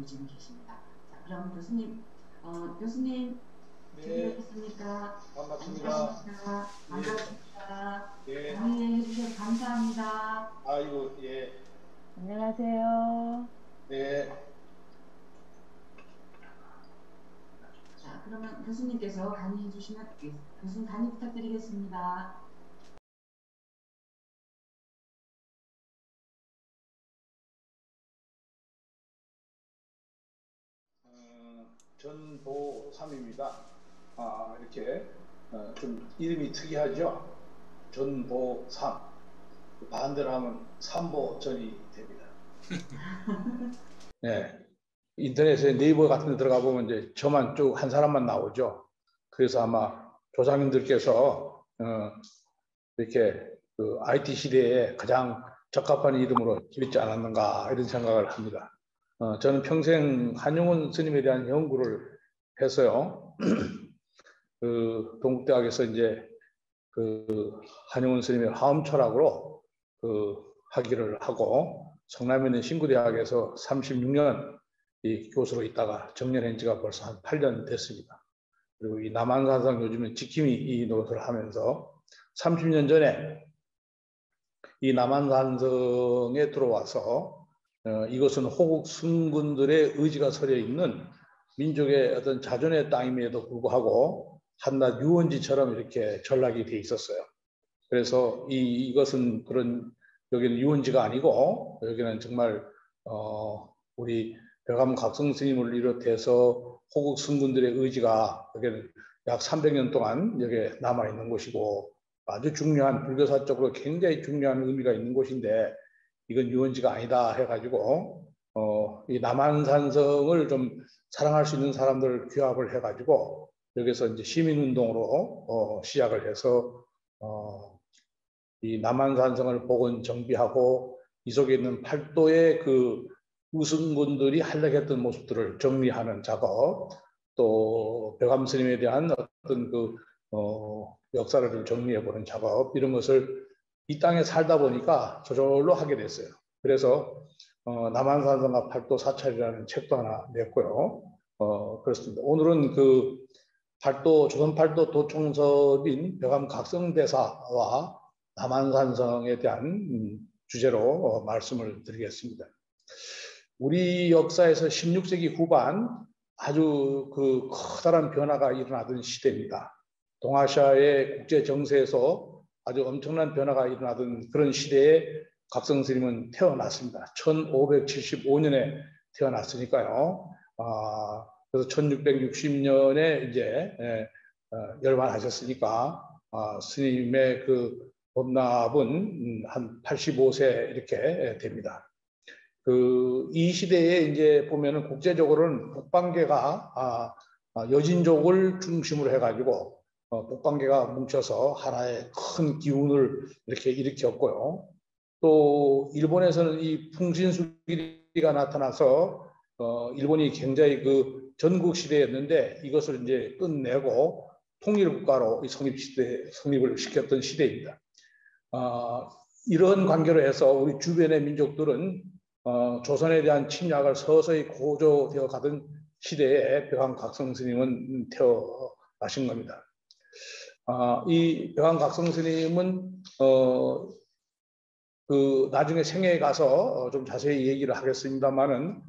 지금 계십니다. 자, 그럼 교수님, 교수님 준비되셨습니까? 반갑습니다. 안녕하십니까? 반갑습니다. 예. 강의해 주셔서 감사합니다. 아이고, 예. 안녕하세요. 네. 자, 그러면 교수님께서 강의해 주시면 교수님 강의 부탁드리겠습니다. 전보삼입니다. 이렇게 좀 이름이 특이하죠? 전보삼. 반대로 하면 삼보전이 됩니다. 네. 인터넷에 네이버 같은 데 들어가 보면 이제 저만 쭉 한 사람만 나오죠. 그래서 아마 조상님들께서 이렇게 그 IT 시대에 가장 적합한 이름으로 지었지 않았는가 이런 생각을 합니다. 저는 평생 한용운 스님에 대한 연구를 해서요. 그 동국대학에서 이제 그 한용운 스님의 화엄철학으로 그 학위를 하고 성남에 있는 신구대학에서 36년 이 교수로 있다가 정년한 지가 벌써 한 8년 됐습니다. 그리고 이 남한산성 요즘은 지킴이 이 노릇을 하면서 30년 전에 이 남한산성에 들어와서 이것은 호국 승군들의 의지가 서려 있는 민족의 어떤 자존의 땅임에도 불구하고 한낱 유원지처럼 이렇게 전락이 돼 있었어요. 그래서 이것은 그런 여기는 유원지가 아니고 여기는 정말 우리 백암 각성 스님을 비롯해서 호국 승군들의 의지가 여기는 약 300년 동안 여기에 남아 있는 곳이고 아주 중요한 불교사적으로 굉장히 중요한 의미가 있는 곳인데 이건 유원지가 아니다 해가지고 이 남한산성을 좀 사랑할 수 있는 사람들을 규합을 해가지고 여기서 이제 시민운동으로 시작을 해서 이 남한산성을 복원 정비하고 이 속에 있는 팔도의 그 우승군들이 활약했던 모습들을 정리하는 작업, 또 백암 스님에 대한 어떤 그 역사를 좀 정리해보는 작업 이런 것을 이 땅에 살다 보니까 저절로 하게 됐어요. 그래서 남한산성과 팔도 사찰이라는 책도 하나 냈고요. 그렇습니다. 오늘은 그 조선 팔도 도총섭인 백암 각성대사와 남한산성에 대한 주제로 말씀을 드리겠습니다. 우리 역사에서 16세기 후반 아주 그 커다란 변화가 일어나던 시대입니다. 동아시아의 국제 정세에서 아주 엄청난 변화가 일어나던 그런 시대에 각성 스님은 태어났습니다. 1575년에 태어났으니까요. 그래서 1660년에 이제 열반하셨으니까 스님의 그 법납은 한 85세 이렇게 됩니다. 이 시대에 이제 보면은 국제적으로는 북방계가 여진족을 중심으로 해가지고 북방계가 뭉쳐서 하나의 큰 기운을 이렇게 일으켰고요. 또 일본에서는 이 풍신수길이가 나타나서 일본이 굉장히 그 전국 시대였는데 이것을 이제 끝내고 통일국가로 성립을 시켰던 시대입니다. 이런 관계로 해서 우리 주변의 민족들은 조선에 대한 침략을 서서히 고조되어 가던 시대에 백암 각성 스님은 태어나신 겁니다. 이 백암 각성 스님은 그 나중에 생애에 가서 좀 자세히 얘기를 하겠습니다만은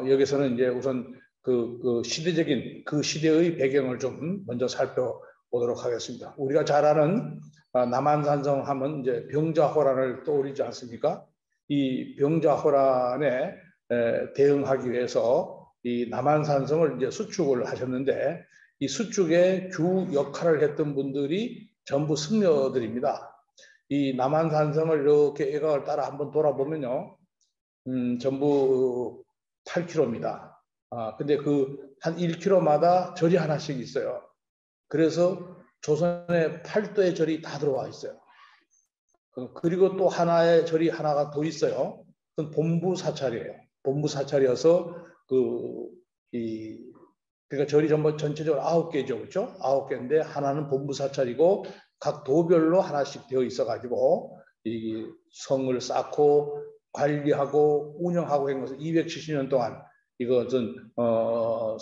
여기서는 이제 우선 그 시대적인 그 시대의 배경을 좀 먼저 살펴보도록 하겠습니다. 우리가 잘 아는 남한산성 하면 이제 병자호란을 떠올리지 않습니까? 이 병자호란에 대응하기 위해서 이 남한산성을 이제 수축을 하셨는데 이 수축의 주 역할을 했던 분들이 전부 승려들입니다. 이 남한산성을 이렇게 애각을 따라 한번 돌아보면요, 전부 8km입니다. 근데 그 한 1km마다 절이 하나씩 있어요. 그래서 조선의 8도의 절이 다 들어와 있어요. 그리고 또 하나의 절이 하나가 더 있어요. 그건 본부 사찰이에요. 본부 사찰이어서 그러니까 절이 전체적으로 9개죠, 그렇죠? 9개인데 하나는 본부 사찰이고 각 도별로 하나씩 되어 있어가지고 이 성을 쌓고 관리하고 운영하고 한 것을 270년 동안 이것은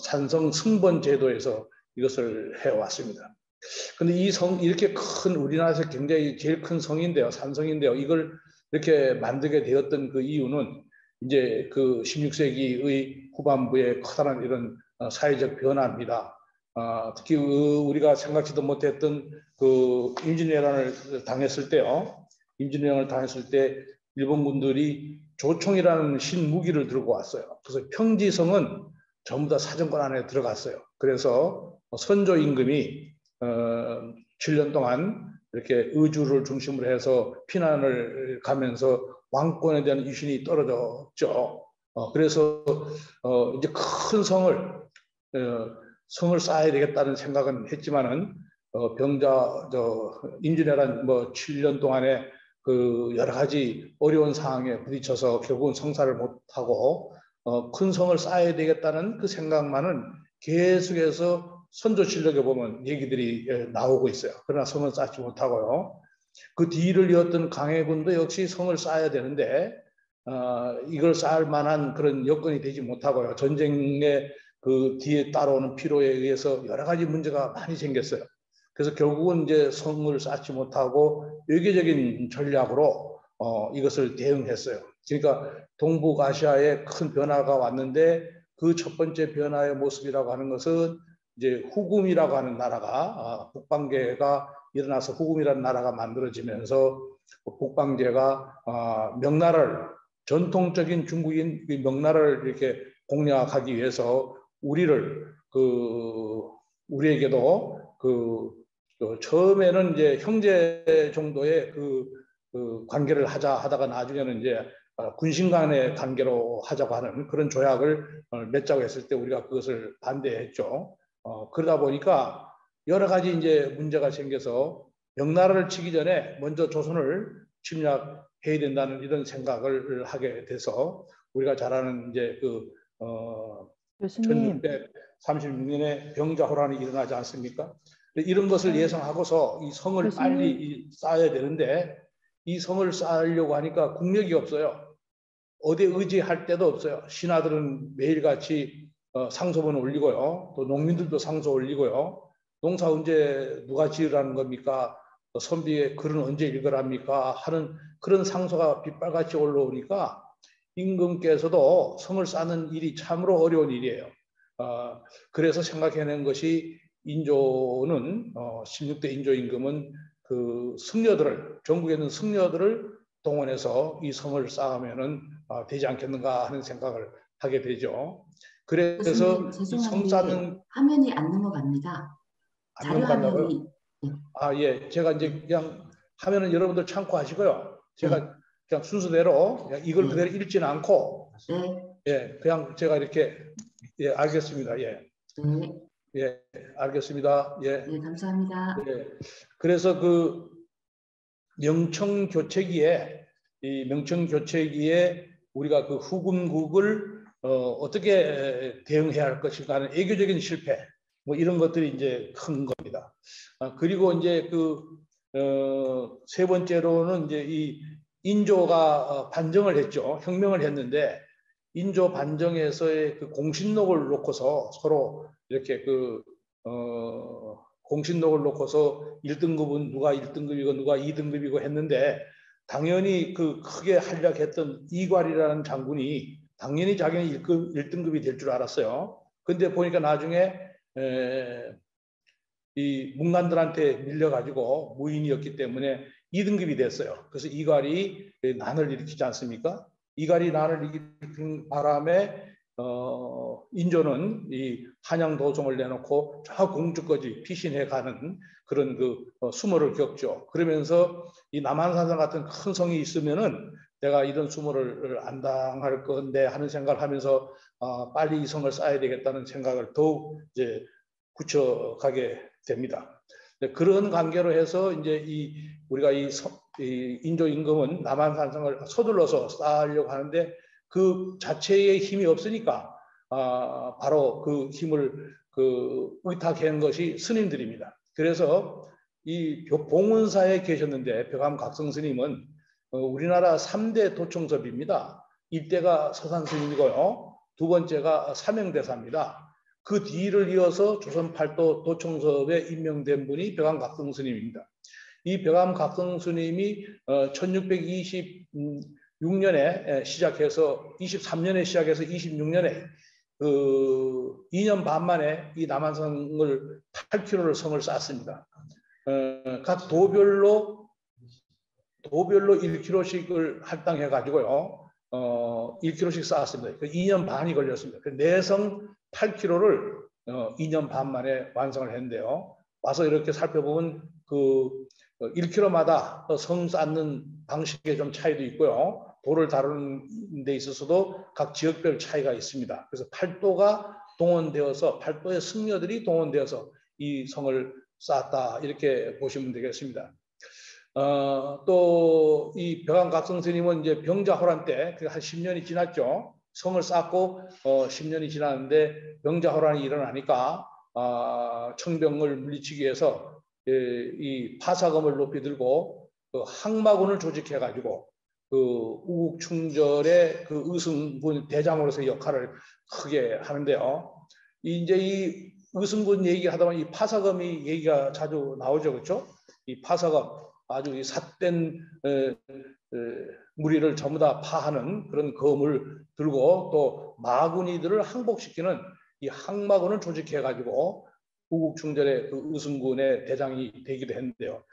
산성 승번 제도에서 이것을 해왔습니다. 근데 이 성, 이렇게 큰, 우리나라에서 굉장히 제일 큰 성인데요, 산성인데요. 이걸 이렇게 만들게 되었던 그 이유는 이제 그 16세기의 후반부에 커다란 이런 사회적 변화입니다. 특히 우리가 생각지도 못했던 그 임진왜란을 당했을 때요. 임진왜란을 당했을 때 일본군들이 조총이라는 신무기를 들고 왔어요. 그래서 평지성은 전부 다 사정권 안에 들어갔어요. 그래서 선조 임금이 7년 동안 이렇게 의주를 중심으로 해서 피난을 가면서 왕권에 대한 위신이 떨어졌죠. 그래서 이제 큰 성을 쌓아야 되겠다는 생각은 했지만은 임진왜란 뭐 7년 동안에 그 여러 가지 어려운 상황에 부딪혀서 결국은 성사를 못하고 큰 성을 쌓아야 되겠다는 그 생각만은 계속해서 선조실록에 보면 얘기들이 나오고 있어요. 그러나 성을 쌓지 못하고요. 그 뒤를 이었던 강해군도 역시 성을 쌓아야 되는데 이걸 쌓을 만한 그런 여건이 되지 못하고요. 전쟁의 그 뒤에 따라오는 피로에 의해서 여러 가지 문제가 많이 생겼어요. 그래서 결국은 이제 성을 쌓지 못하고 외교적인 전략으로 이것을 대응했어요. 그러니까 동북아시아에 큰 변화가 왔는데 그 첫 번째 변화의 모습이라고 하는 것은 이제 후금이라고 하는 나라가 북방계가 일어나서 후금이라는 나라가 만들어지면서 북방제가 명나라를 전통적인 중국인 명나라를 이렇게 공략하기 위해서 우리에게도 처음에는 이제 형제 정도의 그 관계를 하다가 나중에는 이제 군신 간의 관계로 하자고 하는 그런 조약을 맺자고 했을 때 우리가 그것을 반대했죠. 그러다 보니까 여러 가지 이제 문제가 생겨서 명나라를 치기 전에 먼저 조선을 침략해야 된다는 이런 생각을 하게 돼서 우리가 잘 아는 이제 교수님, 1636년에 병자호란이 일어나지 않습니까? 이런 것을 예상하고서 이 성을 교수님. 빨리 쌓아야 되는데 이 성을 쌓으려고 하니까 국력이 없어요. 어디 의지할 데도 없어요. 신하들은 매일같이 상소문 올리고요. 또 농민들도 상소 올리고요. 농사 언제 누가 지으라는 겁니까? 선비의 글은 언제 읽으랍니까? 하는 그런 상소가 빗발같이 올라오니까 임금께서도 성을 쌓는 일이 참으로 어려운 일이에요. 그래서 생각해낸 것이 인조는 16대 인조 임금은 그 승려들을 전국에 있는 승려들을 동원해서 이 성을 쌓으면은 되지 않겠는가 하는 생각을 하게 되죠. 그래서 교수님, 이 성 죄송한데 쌓는 화면이 안 넘어갑니다. 안 자료 넘어간다고요? 화면이. 네. 예, 제가 이제 그냥 하면은 여러분들 참고하시고요. 제가 네. 그냥 순서대로 그냥 이걸 네. 그대로 읽지는 않고 네. 예, 그냥 제가 이렇게 예, 알겠습니다. 예. 네. 예, 알겠습니다. 예. 네, 감사합니다. 예. 그래서 그 명청교체기에 우리가 그 후금국을 어떻게 대응해야 할 것인가 하는 애교적인 실패, 뭐 이런 것들이 이제 큰 겁니다. 그리고 이제 세 번째로는 이제 이 인조가 반정을 했죠. 혁명을 했는데 인조 반정에서의 그 공신록을 놓고서 서로 이렇게 공신록을 놓고서 1등급은 누가 1등급이고 누가 2등급이고 했는데 당연히 그 크게 활약했던 이괄이라는 장군이 당연히 자기는 1등급이 될 줄 알았어요. 근데 보니까 나중에 이 문관들한테 밀려가지고 무인이었기 때문에 2등급이 됐어요. 그래서 이괄이 난을 일으키지 않습니까? 이괄이 난을 일으킨 바람에 인조는 이 한양 도성을 내놓고 저 공주까지 피신해가는 그런 수모를 겪죠. 그러면서 이 남한산성 같은 큰 성이 있으면은 내가 이런 수모를 안 당할 건데 하는 생각을 하면서 빨리 이 성을 쌓아야 되겠다는 생각을 더욱 이제 굳혀가게 됩니다. 그런 관계로 해서 이제 우리가 이 인조 임금은 남한산성을 서둘러서 쌓으려고 하는데 그 자체의 힘이 없으니까 바로 그 힘을 의탁한 것이 스님들입니다. 그래서 이 봉은사에 계셨는데 벽암 각성 스님은 우리나라 3대 도총섭입니다. 1대가 서산 스님이고요. 두 번째가 삼형대사입니다. 그 뒤를 이어서 조선 팔도 도총섭에 임명된 분이 벽암각성 스님입니다. 이 벽암각성 스님이 1626년에 시작해서 23년에 시작해서 26년에 그 2년 반 만에 이 남한성을 8km를 성을 쌓았습니다. 각 도별로 1km씩을 할당해 가지고요. 1km씩 쌓았습니다. 2년 반이 걸렸습니다. 내성 8km를 2년 반 만에 완성을 했는데요. 와서 이렇게 살펴보면 그 1km마다 성 쌓는 방식에 좀 차이도 있고요. 돌을 다루는 데 있어서도 각 지역별 차이가 있습니다. 그래서 팔도가 동원되어서 팔도의 승려들이 동원되어서 이 성을 쌓았다 이렇게 보시면 되겠습니다. 또 이 벽암각성 스님은 이제 병자호란 때 한 10년이 지났죠. 성을 쌓고 10년이 지났는데 병자호란이 일어나니까 청병을 물리치기 위해서 이 파사금을 높이 들고 그 항마군을 조직해 가지고 그 우국충절의 그 의승군 대장으로서의 역할을 크게 하는데요. 이제 이 의승군 얘기하다 보면 이 파사금이 얘기가 자주 나오죠, 그렇죠? 이 파사금 아주 삿된 무리를 전부 다 파하는 그런 검을 들고 또 마군이들을 항복시키는 이 항마군을 조직해 가지고 우국충절의 그 의승군의 대장이 되기도 했는데요.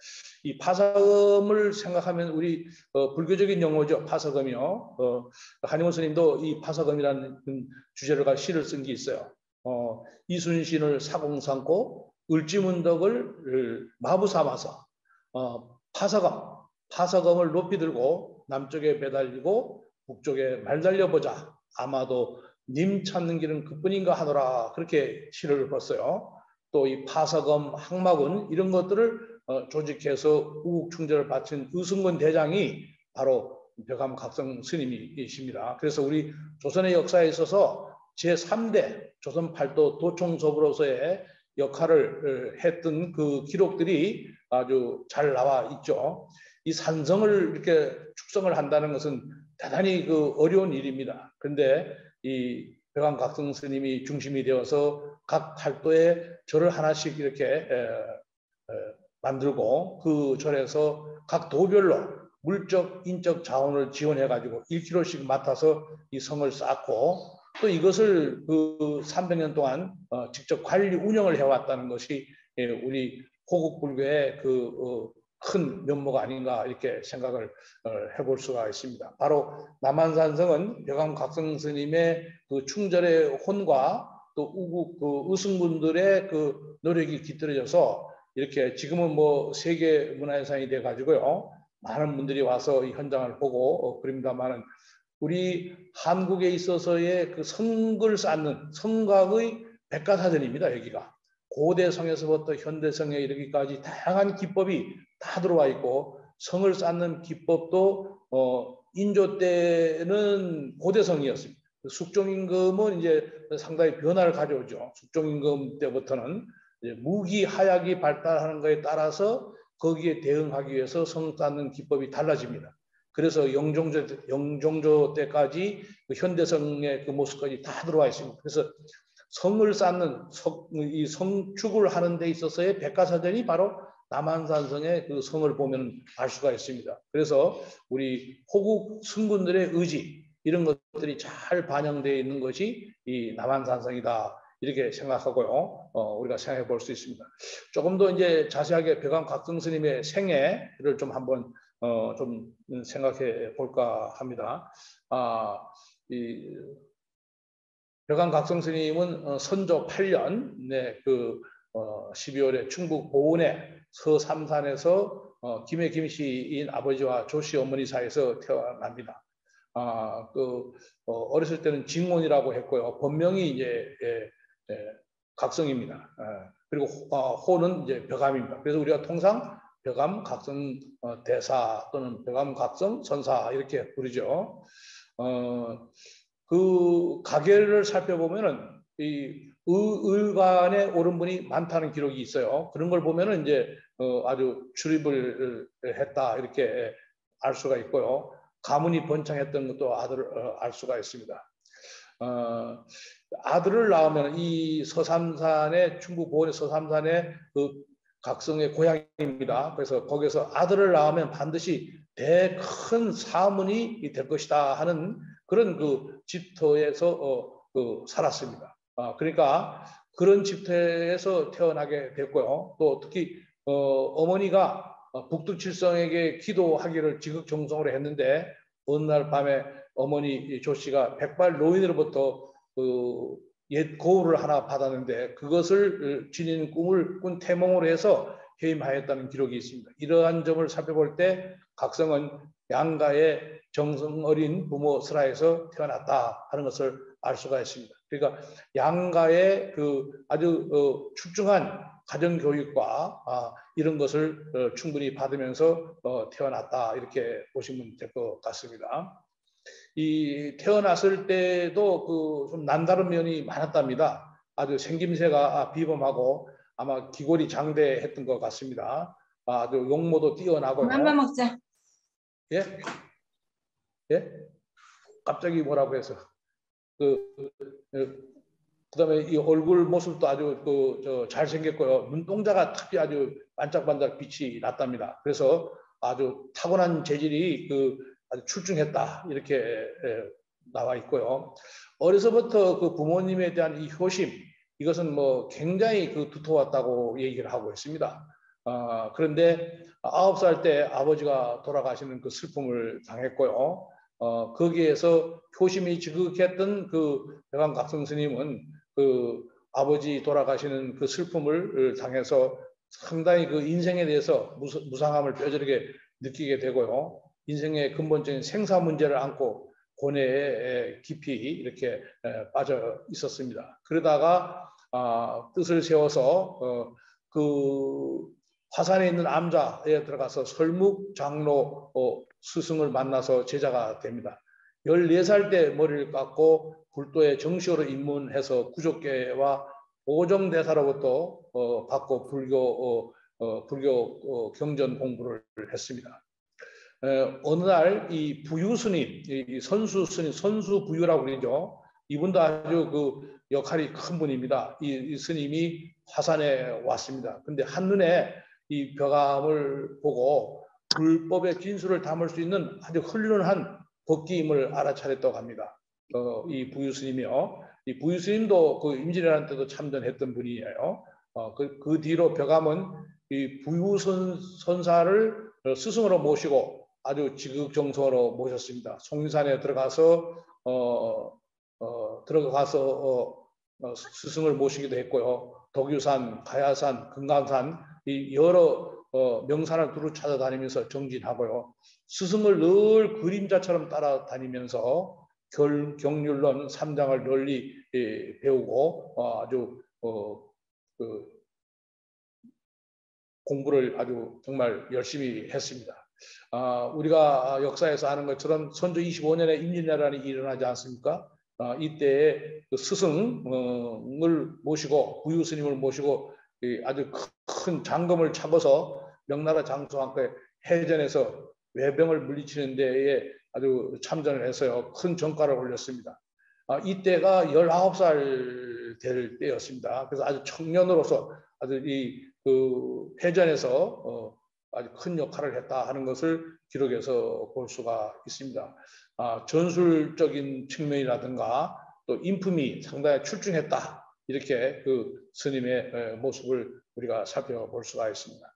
이 파사금을 생각하면 우리 불교적인 용어죠. 파사금이요. 한의원 스님도 이 파사금이라는 주제를 가지고 시를 쓴 게 있어요. 이순신을 사공 삼고 을지문덕을 마부 삼아서 파사금을 높이 들고 남쪽에 매달리고 북쪽에 말달려보자. 아마도 님 찾는 길은 그뿐인가 하더라. 그렇게 시를 썼어요. 또 이 파사금, 항마군 이런 것들을 조직해서 우국충절을 바친 의승군 대장이 바로 벽암각성 스님이십니다. 그래서 우리 조선의 역사에 있어서 제3대 조선 팔도 도총섭으로서의 역할을 했던 그 기록들이 아주 잘 나와 있죠. 이 산성을 이렇게 축성을 한다는 것은 대단히 그 어려운 일입니다. 그런데 이 벽암각성 스님이 중심이 되어서 각 팔도에 절을 하나씩 이렇게 만들고 그 절에서 각 도별로 물적, 인적 자원을 지원해 가지고 1km씩 맡아서 이 성을 쌓고 또 이것을 그 300년 동안 직접 관리 운영을 해왔다는 것이 우리 호국불교의 그 큰 면모가 아닌가 이렇게 생각을 해볼 수가 있습니다. 바로 남한산성은 벽암각성 스님의 그 충절의 혼과 또 우국 그 의승군들의 그 노력이 깃들어져서 이렇게 지금은 뭐 세계 문화유산이 돼 가지고요 많은 분들이 와서 이 현장을 보고 그립니다만은 우리 한국에 있어서의 그 성을 쌓는 성곽의 백과사전입니다. 여기가 고대 성에서부터 현대 성에 이르기까지 다양한 기법이 다 들어와 있고 성을 쌓는 기법도 인조 때는 고대 성이었습니다. 숙종임금은 이제 상당히 변화를 가져오죠. 숙종임금 때부터는 이제 무기 하약이 발달하는 것에 따라서 거기에 대응하기 위해서 성 쌓는 기법이 달라집니다. 그래서 영종조 때까지 그 현대성의 그 모습까지 다 들어와 있습니다. 그래서 성을 쌓는 이 성축을 하는 데 있어서의 백과사전이 바로 남한산성의 그 성을 보면 알 수가 있습니다. 그래서 우리 호국 승군들의 의지 이런 것들이 잘 반영되어 있는 것이 이 남한산성이다 이렇게 생각하고요. 우리가 생각해 볼 수 있습니다. 조금 더 이제 자세하게 벽암각성 스님의 생애를 좀 한번 좀 생각해 볼까 합니다. 이 벽암각성 스님은 선조 8년 그 12월에 충북 보은에 서삼산에서 김해 김씨인 아버지와 조씨 어머니 사이에서 태어납니다. 어렸을 때는 징원이라고 했고요. 본명이 이제 각성입니다. 그리고 호는 이제 벽암입니다. 그래서 우리가 통상 벽암각성 대사 또는 벽암각성 선사 이렇게 부르죠. 그 가계를 살펴보면은 이 의관에 오른 분이 많다는 기록이 있어요. 그런 걸 보면은 이제 아주 출입을 했다 이렇게 알 수가 있고요. 가문이 번창했던 것도 알 수가 있습니다. 아들을 낳으면 이 서삼산의 충북 보은의 서삼산의 그 각성의 고향입니다. 그래서 거기서 아들을 낳으면 반드시 큰 사문이 될 것이다 하는 그런 그 집터에서 살았습니다. 그러니까 그런 집터에서 태어나게 됐고요. 또 특히 어머니가 북두칠성에게 기도하기를 지극정성으로 했는데 어느 날 밤에 어머니 조 씨가 백발 노인으로부터 그 옛 거울을 하나 받았는데 그것을 지니는 꿈을 꾼 태몽으로 해서 해임하였다는 기록이 있습니다. 이러한 점을 살펴볼 때 각성은 양가의 정성 어린 부모 슬하에서 태어났다 하는 것을 알 수가 있습니다. 그러니까 양가의 그 아주 출중한 가정 교육과 이런 것을 충분히 받으면서 태어났다 이렇게 보시면 될 것 같습니다. 이 태어났을 때도 그 좀 남다른 면이 많았답니다. 아주 생김새가 비범하고 아마 기골이 장대했던 것 같습니다. 아주 용모도 뛰어나고요. 그만 먹자. 예? 예? 갑자기 뭐라고 해서 그다음에 이 얼굴 모습도 아주 잘생겼고요. 눈동자가 탑이 아주 반짝반짝 빛이 났답니다. 그래서 아주 타고난 재질이 아주 출중했다 이렇게 나와 있고요. 어려서부터 그 부모님에 대한 이 효심 이것은 뭐 굉장히 두터웠다고 얘기를 하고 있습니다. 그런데 9살 때 아버지가 돌아가시는 그 슬픔을 당했고요. 거기에서 효심이 지극했던 그 백안각성 스님은 그 아버지 돌아가시는 그 슬픔을 당해서 상당히 그 인생에 대해서 무상함을 뼈저리게 느끼게 되고요. 인생의 근본적인 생사 문제를 안고 고뇌에 깊이 이렇게 빠져 있었습니다. 그러다가 뜻을 세워서 그 화산에 있는 암자에 들어가서 설묵 장로 스승을 만나서 제자가 됩니다. 14살 때 머리를 깎고 불도에 정시호로 입문해서 구족계와 오정대사로부터 받고 불교 경전 공부를 했습니다. 어느 날 이 부유 스님, 이 선수 스님, 선수 부유라고 그러죠. 이분도 아주 그 역할이 큰 분입니다. 이 스님이 화산에 왔습니다. 근데 한눈에 이 벽암을 보고 불법의 진술을 담을 수 있는 아주 훌륭한 법기임을 알아차렸다고 합니다. 이 부유 스님이요. 이 부유 스님도 그 임진왜란 때도 참전했던 분이에요. 그 뒤로 벽암은 이 부유 선사를 스승으로 모시고 아주 지극정성으로 모셨습니다. 송리산에 들어가서 스승을 모시기도 했고요. 덕유산, 가야산, 금강산 이 여러 명산을 두루 찾아다니면서 정진하고요. 스승을 늘 그림자처럼 따라다니면서 경률론 3장을 널리 배우고 아주 공부를 아주 정말 열심히 했습니다. 우리가 역사에서 아는 것처럼 선조 25년에 임진왜란이 일어나지 않습니까? 이때 그 스승을 모시고 부유 스님을 모시고 아주 큰 장검을 차고서 명나라 장수왕께 해전에서 외병을 물리치는 데에 아주 참전을 해서요. 큰 전과를 올렸습니다. 이때가 19살 될 때였습니다. 그래서 아주 청년으로서 아주 그 해전에서 아주 큰 역할을 했다 하는 것을 기록에서 볼 수가 있습니다. 전술적인 측면이라든가 또 인품이 상당히 출중했다. 이렇게 그 스님의 모습을 우리가 살펴볼 수가 있습니다.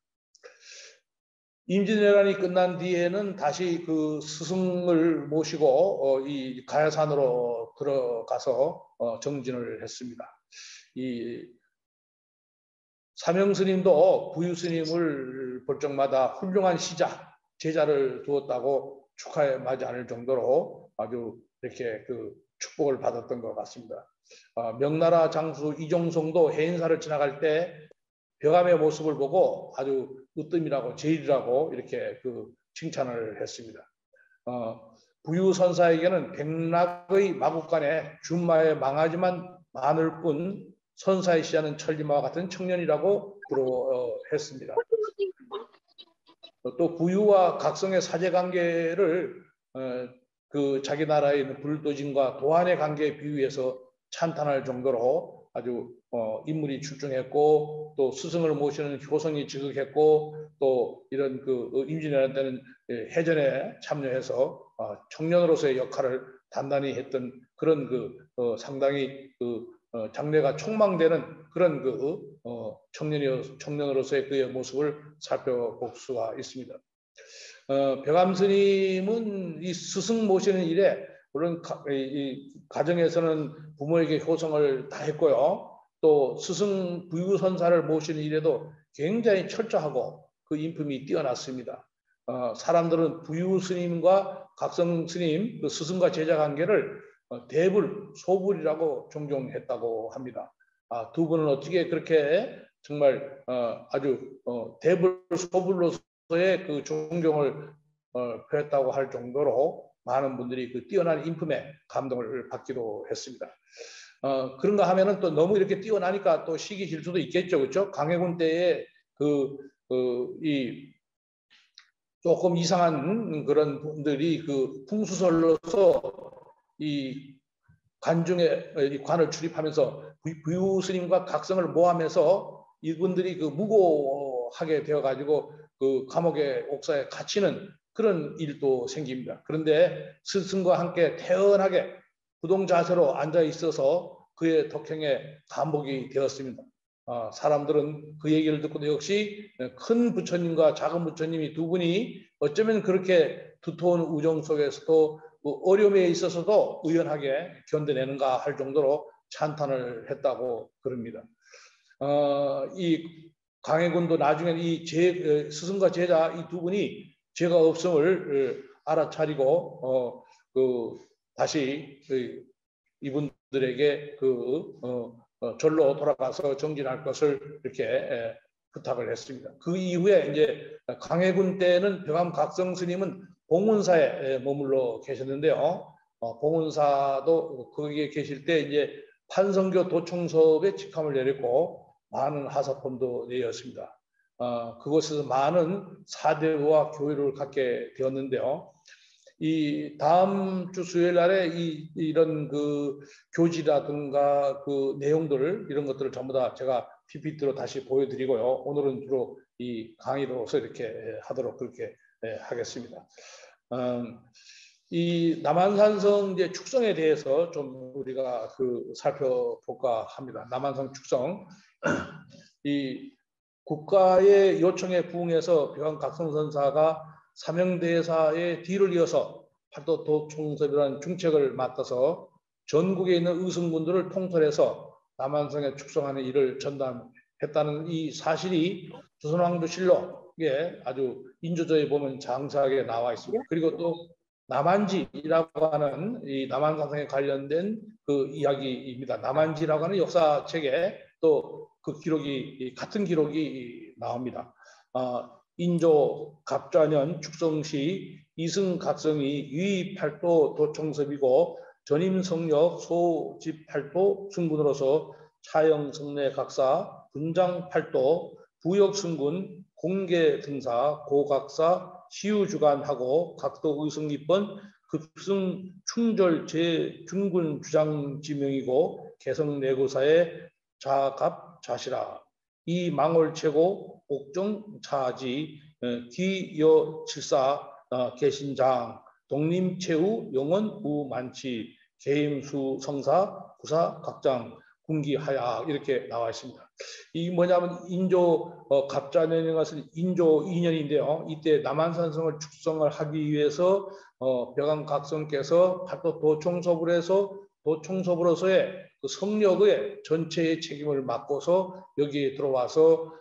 임진왜란이 끝난 뒤에는 다시 그 스승을 모시고 이 가야산으로 들어가서 정진을 했습니다. 이 사명스님도 부유스님을 볼 적마다 훌륭한 시자, 제자를 두었다고 축하에 맞지 않을 정도로 아주 이렇게 그 축복을 받았던 것 같습니다. 명나라 장수 이종성도 해인사를 지나갈 때 벽암의 모습을 보고 아주 으뜸이라고 제일이라고 이렇게 그 칭찬을 했습니다. 부유선사에게는 백락의 마국간에 준마의 망하지만 많을 뿐 선사의 시야는 천리마와 같은 청년이라고 했습니다. 또 부유와 각성의 사제관계를 그 자기 나라에 있는 불도진과 도안의 관계에 비유해서 찬탄할 정도로 아주 인물이 출중했고 또 스승을 모시는 효성이 지극했고 또 이런 그 임진왜란 때는 해전에 참여해서 청년으로서의 역할을 단단히 했던 그런 상당히 장래가 촉망되는 그런 청년으로서의 그의 모습을 살펴볼 수가 있습니다. 벽암 스님은 이 스승 모시는 일에 물론 이 가정에서는 부모에게 효성을 다했고요. 또 스승 부유선사를 모시는 일에도 굉장히 철저하고 그 인품이 뛰어났습니다. 사람들은 부유 스님과 각성 스님, 그 스승과 제자 관계를 대불, 소불이라고 종종 했다고 합니다. 두 분은 어떻게 그렇게 정말 아주 대불, 소불로서의 그 존경을 표했다고 할 정도로 많은 분들이 그 뛰어난 인품에 감동을 받기도 했습니다. 그런가 하면은 또 너무 이렇게 뛰어나니까 또 시기 질 수도 있겠죠, 그렇죠? 강해군 때에 이 조금 이상한 그런 분들이 그 풍수설로서 이 관중에 관을 출입하면서 부유 스님과 각성을 모함해서 이분들이 그 무고하게 되어가지고 그 감옥의 옥사에 갇히는 그런 일도 생깁니다. 그런데 스승과 함께 태연하게 부동자세로 앉아 있어서 그의 덕행에 감복이 되었습니다. 사람들은 그 얘기를 듣고도 역시 큰 부처님과 작은 부처님이 두 분이 어쩌면 그렇게 두터운 우정 속에서도 어려움에 있어서도 의연하게 견뎌내는가 할 정도로 찬탄을 했다고 그럽니다. 이 강해군도 나중에 이 스승과 제자 이 두 분이 죄가 없음을 알아차리고 다시 이분들에게 절로 돌아가서 정진할 것을 이렇게 부탁을 했습니다. 그 이후에 이제 강해군 때는 벽암 각성 스님은 봉은사에 머물러 계셨는데요. 봉은사도 거기에 계실 때 이제 판성교 도총섭에 직함을 내렸고 많은 하사품도 내었습니다. 그곳에서 많은 사대와 교류를 갖게 되었는데요. 이 다음 주 수요일 날에 이런 그 교지라든가 그 내용들 이런 것들을 전부 다 제가 PPT로 다시 보여드리고요. 오늘은 주로 이 강의로서 이렇게 하도록 그렇게 하겠습니다. 이 남한산성 이제 축성에 대해서 좀 우리가 살펴볼까 합니다. 남한산 축성 이 국가의 요청에 부응해서 벽암 각성선사가 사명대사의 뒤를 이어서 팔도 도총섭이라는 중책을 맡아서 전국에 있는 의성군들을 통솔해서 남한성에 축성하는 일을 전담했다는 이 사실이 조선왕조실록에 아주 인조조에 보면 장사하게 나와 있습니다. 그리고 또 남한지라고 하는 이 남한산성에 관련된 그 이야기입니다. 남한지라고 하는 역사책에 또 그 기록이 같은 기록이 나옵니다. 인조 갑자년 축성시 이승각성이 유의팔도 도총섭이고 전임성력 소집팔도 승군으로서 차영성내각사 분장팔도 부역승군 공개등사 고각사 시유주관하고 각도 의승입번 급승 충절 제중군 주장지명이고 개성내고사의 자갑 자시라 이 망월최고 옥정 차지 기여칠사 개신장 독림최우 영원 우만치 개임수 성사 구사 각장 군기하야 이렇게 나와 있습니다. 이 뭐냐면 인조 갑자년에 것은 인조 2년인데요. 이때 남한산성을 축성을 하기 위해서 벽암 각성께서 팔도 도총섭을 해서 도총섭으로서의 그 성력의 전체의 책임을 맡고서 여기에 들어와서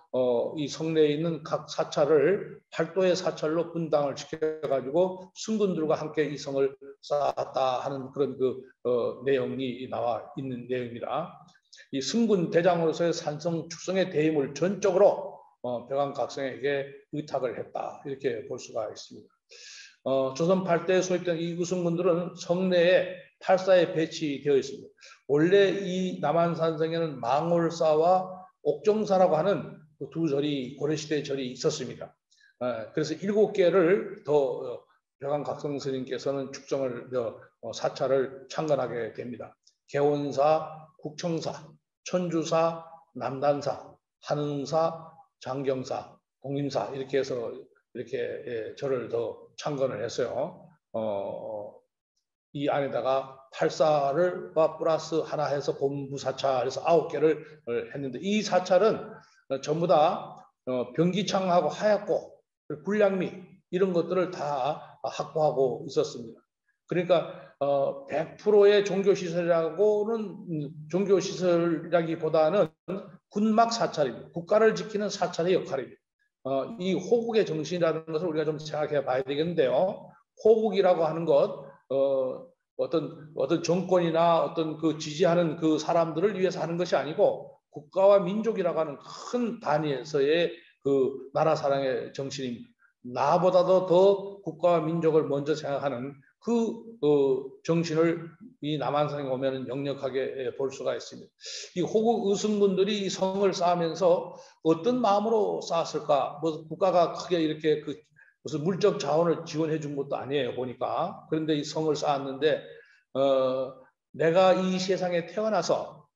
이 성내에 있는 각 사찰을 팔도의 사찰로 분당을 시켜가지고 승군들과 함께 이 성을 쌓았다 하는 그런 내용이 나와 있는 내용입니다. 이 승군 대장으로서의 산성 축성의 대임을 전적으로 벽암 각성에게 의탁을 했다 이렇게 볼 수가 있습니다. 조선 8대에 소집된 이 의승군들은 성내에 8사에 배치되어 있습니다. 원래 이 남한산성에는 망월사와 옥정사라고 하는 두 절이 고려시대 절이 있었습니다. 그래서 7개를 더 벼강각성 스님께서는 축정을 사찰을 창건하게 됩니다. 개원사, 국청사, 천주사, 남단사, 한흥사, 장경사, 공인사 이렇게 해서 이렇게 절을 더 창건을 했어요. 이 안에다가 8사를 플러스 하나 해서 본부 사찰에서 9개를 했는데 이 사찰은 전부 다 변기창하고 하얗고 불량미 이런 것들을 다 확보하고 있었습니다. 그러니까 100%의 종교시설이라고는 종교시설이라기보다는 군막 사찰입니다. 국가를 지키는 사찰의 역할입니다. 이 호국의 정신이라는 것을 우리가 좀 생각해 봐야 되겠는데요. 호국이라고 하는 것 어떤 정권이나 어떤 그 지지하는 그 사람들을 위해서 하는 것이 아니고 국가와 민족이라고 하는 큰 단위에서의 그 나라 사랑의 정신입니다. 나보다도 더 국가와 민족을 먼저 생각하는 그 정신을 이 남한성에 오면 역력하게 볼 수가 있습니다. 이 호국 의승분들이 이 성을 쌓으면서 어떤 마음으로 쌓았을까? 뭐 국가가 크게 이렇게 그 무슨 물적 자원을 지원해 준 것도 아니에요 보니까. 그런데 이 성을 쌓았는데 내가 이 세상에 태어나서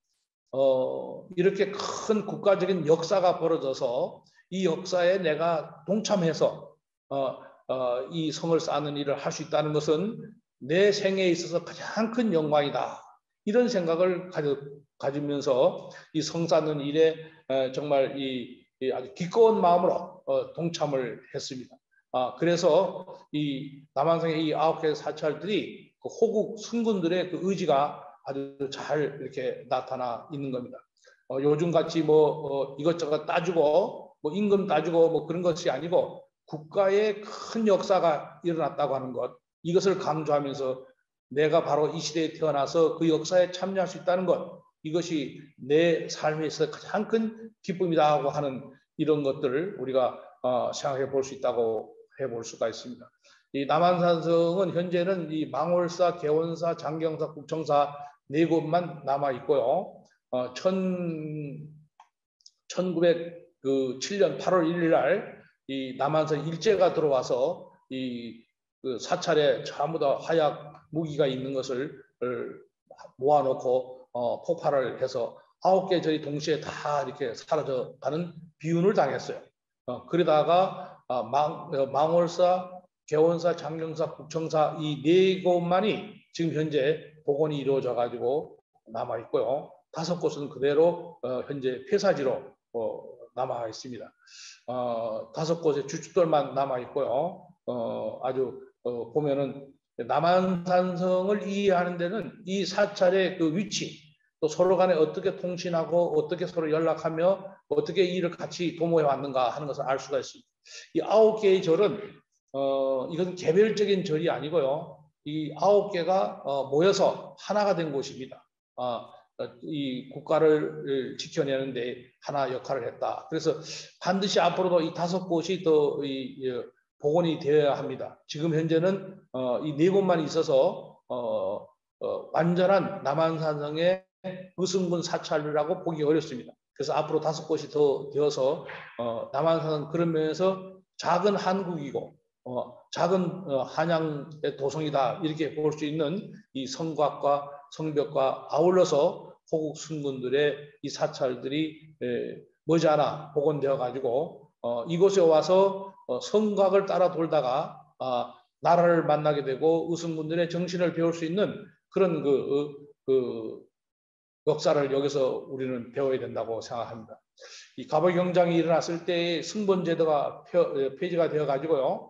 이렇게 큰 국가적인 역사가 벌어져서 이 역사에 내가 동참해서 이 성을 쌓는 일을 할 수 있다는 것은 내 생애에 있어서 가장 큰 영광이다. 이런 생각을 가지면서 이 성 쌓는 일에 정말 이 아주 기꺼운 마음으로 동참을 했습니다. 그래서 이 남한성의 이 9개 사찰들이 그 호국 승군들의 그 의지가 아주 잘 이렇게 나타나 있는 겁니다. 요즘같이 뭐 이것저것 따지고 뭐 임금 따지고 뭐 그런 것이 아니고 국가의 큰 역사가 일어났다고 하는 것, 이것을 강조하면서 내가 바로 이 시대에 태어나서 그 역사에 참여할 수 있다는 것, 이것이 내 삶에 있어서 가장 큰 기쁨이라고 하는 이런 것들을 우리가 생각해 볼 수 있다고 해볼 수가 있습니다. 이 남한산성은 현재는 이 망월사, 개원사, 장경사, 국청사 4곳만 남아 있고요. 1907년 8월 1일 날 이 남한산 일제가 들어와서 그 사찰에 전부 다 화약 무기가 있는 것을 모아놓고 폭발을 해서 9개 절이 동시에 다 이렇게 사라져 가는 비운을 당했어요. 그러다가 망월사, 개원사, 장경사, 국청사 이 4곳만이 지금 현재 복원이 이루어져 가지고 남아 있고요. 5곳은 그대로 현재 폐사지로 남아 있습니다. 5곳의 주춧돌만 남아 있고요. 아주 보면은 남한산성을 이해하는 데는 이 사찰의 그 위치, 또 서로 간에 어떻게 통신하고 어떻게 서로 연락하며 어떻게 일을 같이 도모해 왔는가 하는 것을 알 수가 있습니다. 이 9개의 절은 이건 개별적인 절이 아니고요. 이 9개가 모여서 하나가 된 곳입니다. 이 국가를 지켜내는데 하나 역할을 했다. 그래서 반드시 앞으로도 이 5곳이 더 복원이 되어야 합니다. 지금 현재는 이 4곳만 있어서 완전한 남한산성의 의승분 사찰이라고 보기 어렵습니다. 그래서 앞으로 5곳이 더 되어서 남한산성 그런 면에서 작은 한국이고 작은 한양의 도성이다 이렇게 볼 수 있는 이 성곽과 성벽과 아울러서 호국 승군들의 이 사찰들이 머지않아 복원되어 가지고 이곳에 와서 성곽을 따라 돌다가 나라를 만나게 되고 의승군들의 정신을 배울 수 있는 그런 그 역사를 여기서 우리는 배워야 된다고 생각합니다. 이 갑오경장이 일어났을 때 승본제도가 폐지가 되어 가지고요.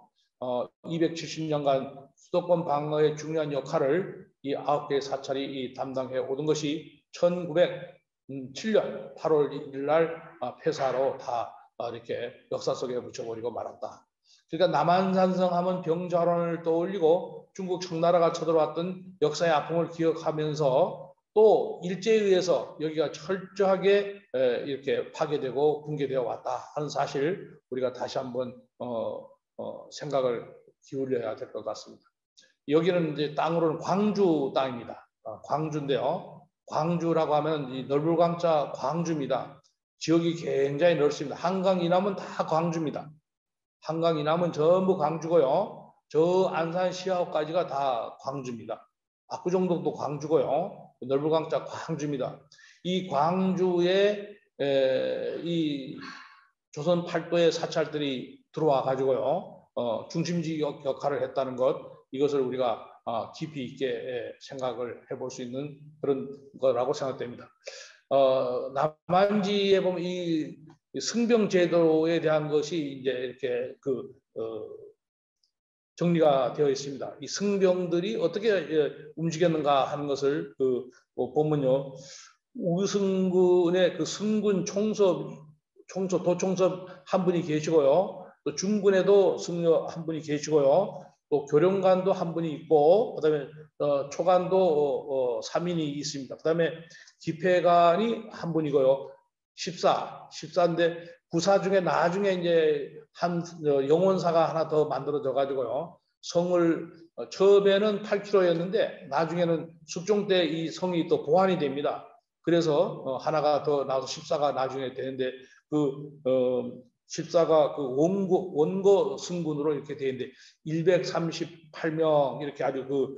270년간 수도권 방어의 중요한 역할을 이 9개의 사찰이 담당해 오던 것이 1907년 8월 1일 날 폐사로 다 이렇게 역사 속에 묻혀버리고 말았다. 그러니까 남한산성 하면 병자론을 떠올리고 중국 청나라가 쳐들어왔던 역사의 아픔을 기억하면서 또 일제에 의해서 여기가 철저하게 이렇게 파괴되고 붕괴되어 왔다 하는 사실 우리가 다시 한번 생각을 기울여야 될 것 같습니다. 여기는 이제 땅으로는 광주 땅입니다. 광주인데요. 광주라고 하면 이 넓을광자 광주입니다. 지역이 굉장히 넓습니다. 한강 이남은 다 광주입니다. 한강 이남은 전부 광주고요. 저 안산 시아까지가 다 광주입니다. 압구정동도 광주고요. 넓을광자 광주입니다. 이 광주에 이 조선 팔도의 사찰들이 들어와 가지고요. 중심지 역할을 했다는 것, 이것을 우리가 깊이 있게 생각을 해볼 수 있는 그런 거라고 생각됩니다. 남한지에 보면 이 승병 제도에 대한 것이 이제 이렇게 정리가 되어 있습니다. 이 승병들이 어떻게 움직였는가 하는 것을 보면요. 우승군의 그 승군 도총섭 한 분이 계시고요. 또 중군에도 승려 한 분이 계시고요. 또 교령관도 한 분이 있고, 그다음에 초관도 3인이 있습니다. 그다음에 기패관이 한 분이고요. 14인데 구사 중에 나중에 이제 한 영원사가 하나 더 만들어져 가지고요. 성을 처음에는 8km였는데 나중에는 숙종 때 이 성이 또 보완이 됩니다. 그래서 하나가 더 나와서 14가 나중에 되는데 14가 그 원고 승군으로 이렇게 되는데 138명 이렇게 아주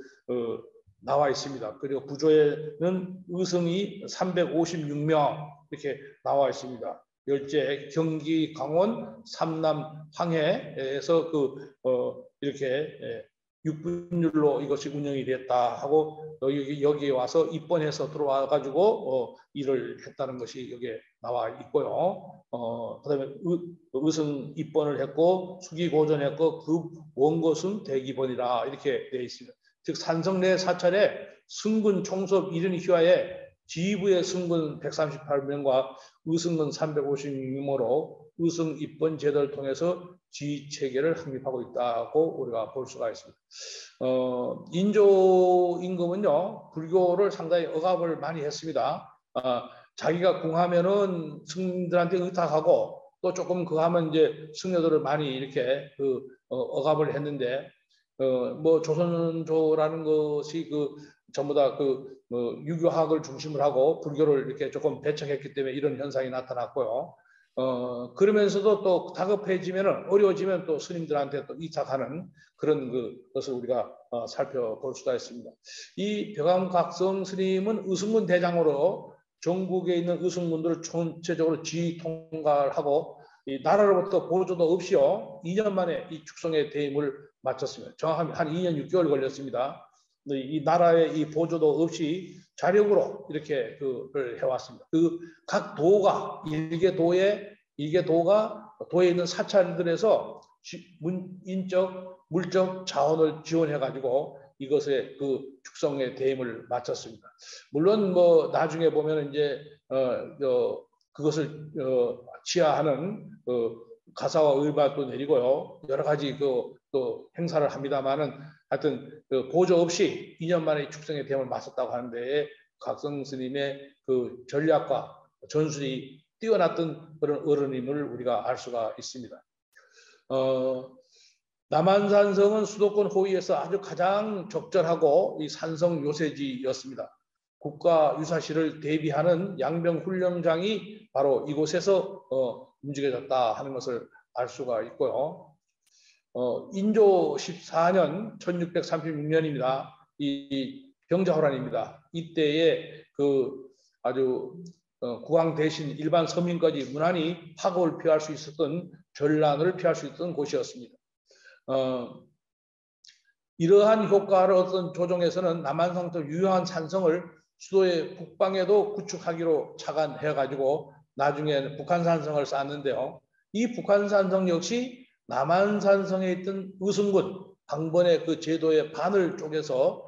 나와 있습니다. 그리고 부조에는 의성이 356명 이렇게 나와 있습니다. 열째 경기 강원 삼남 황해에서 이렇게 육분율로 이것이 운영이 됐다 하고 여기에 와서 입번해서 들어와 가지고 일을 했다는 것이 여기에 나와 있고요. 그다음에 의성 입번을 했고 수기 고전했고 그 원고승 대기번이라 이렇게 되어 있습니다. 즉 산성 내 사찰에 승군 총섭 1인 지휘부의 승군 138명과 의승군 356명으로 의승 입번 제도를 통해서 지휘 체계를 확립하고 있다고 우리가 볼 수가 있습니다. 인조 임금은요 불교를 상당히 억압을 많이 했습니다. 자기가 궁하면은 승들한테 의탁하고 또 조금 그하면 이제 승려들을 많이 이렇게 억압을 했는데 뭐 조선조라는 것이 전부 다 유교학을 중심으로 하고 불교를 이렇게 조금 배척했기 때문에 이런 현상이 나타났고요. 그러면서도 또 다급해지면 어려워지면 또 스님들한테 또 이탁하는 그런 것을 우리가 살펴볼 수가 있습니다. 이 벽암각성 스님은 의승군 대장으로 전국에 있는 의승군들을 전체적으로 지휘 통괄하고 이 나라로부터 보조도 없이요 2년 만에 이 축성의 대임을 마쳤습니다. 정확하게 한 2년 6개월 걸렸습니다. 이 나라의 이 보조도 없이 자력으로 이렇게 해왔습니다. 각 도가 일개 도가 도에 있는 사찰들에서 인적, 물적 자원을 지원해 가지고 이것의 축성의 대임을 마쳤습니다. 물론 뭐 나중에 보면 이제 그것을 지하하는 가사와 의발도 내리고요 여러 가지 또 행사를 합니다만은 하여튼 보조 없이 2년 만에 축성의 대임을 마쳤다고 하는데 각성 스님의 전략과 전술이 뛰어났던 그런 어른임을 우리가 알 수가 있습니다. 남한산성은 수도권 호위에서 아주 가장 적절하고 이 산성 요새지였습니다. 국가유사시를 대비하는 양병훈련장이 바로 이곳에서 움직여졌다 하는 것을 알 수가 있고요. 인조 14년 1636년입니다. 이 병자호란입니다. 이때에 아주 국왕 대신 일반 서민까지 무난히 파국을 피할 수 있었던 전란을 피할 수 있었던 곳이었습니다. 이러한 효과를 얻은 조정에서는 남한성도 유효한 산성을 수도의 북방에도 구축하기로 착안해 가지고 나중에 북한산성을 쌓았는데요. 이 북한산성 역시 남한산성에 있던 의승군 방번의 그 제도의 반을 쪼개서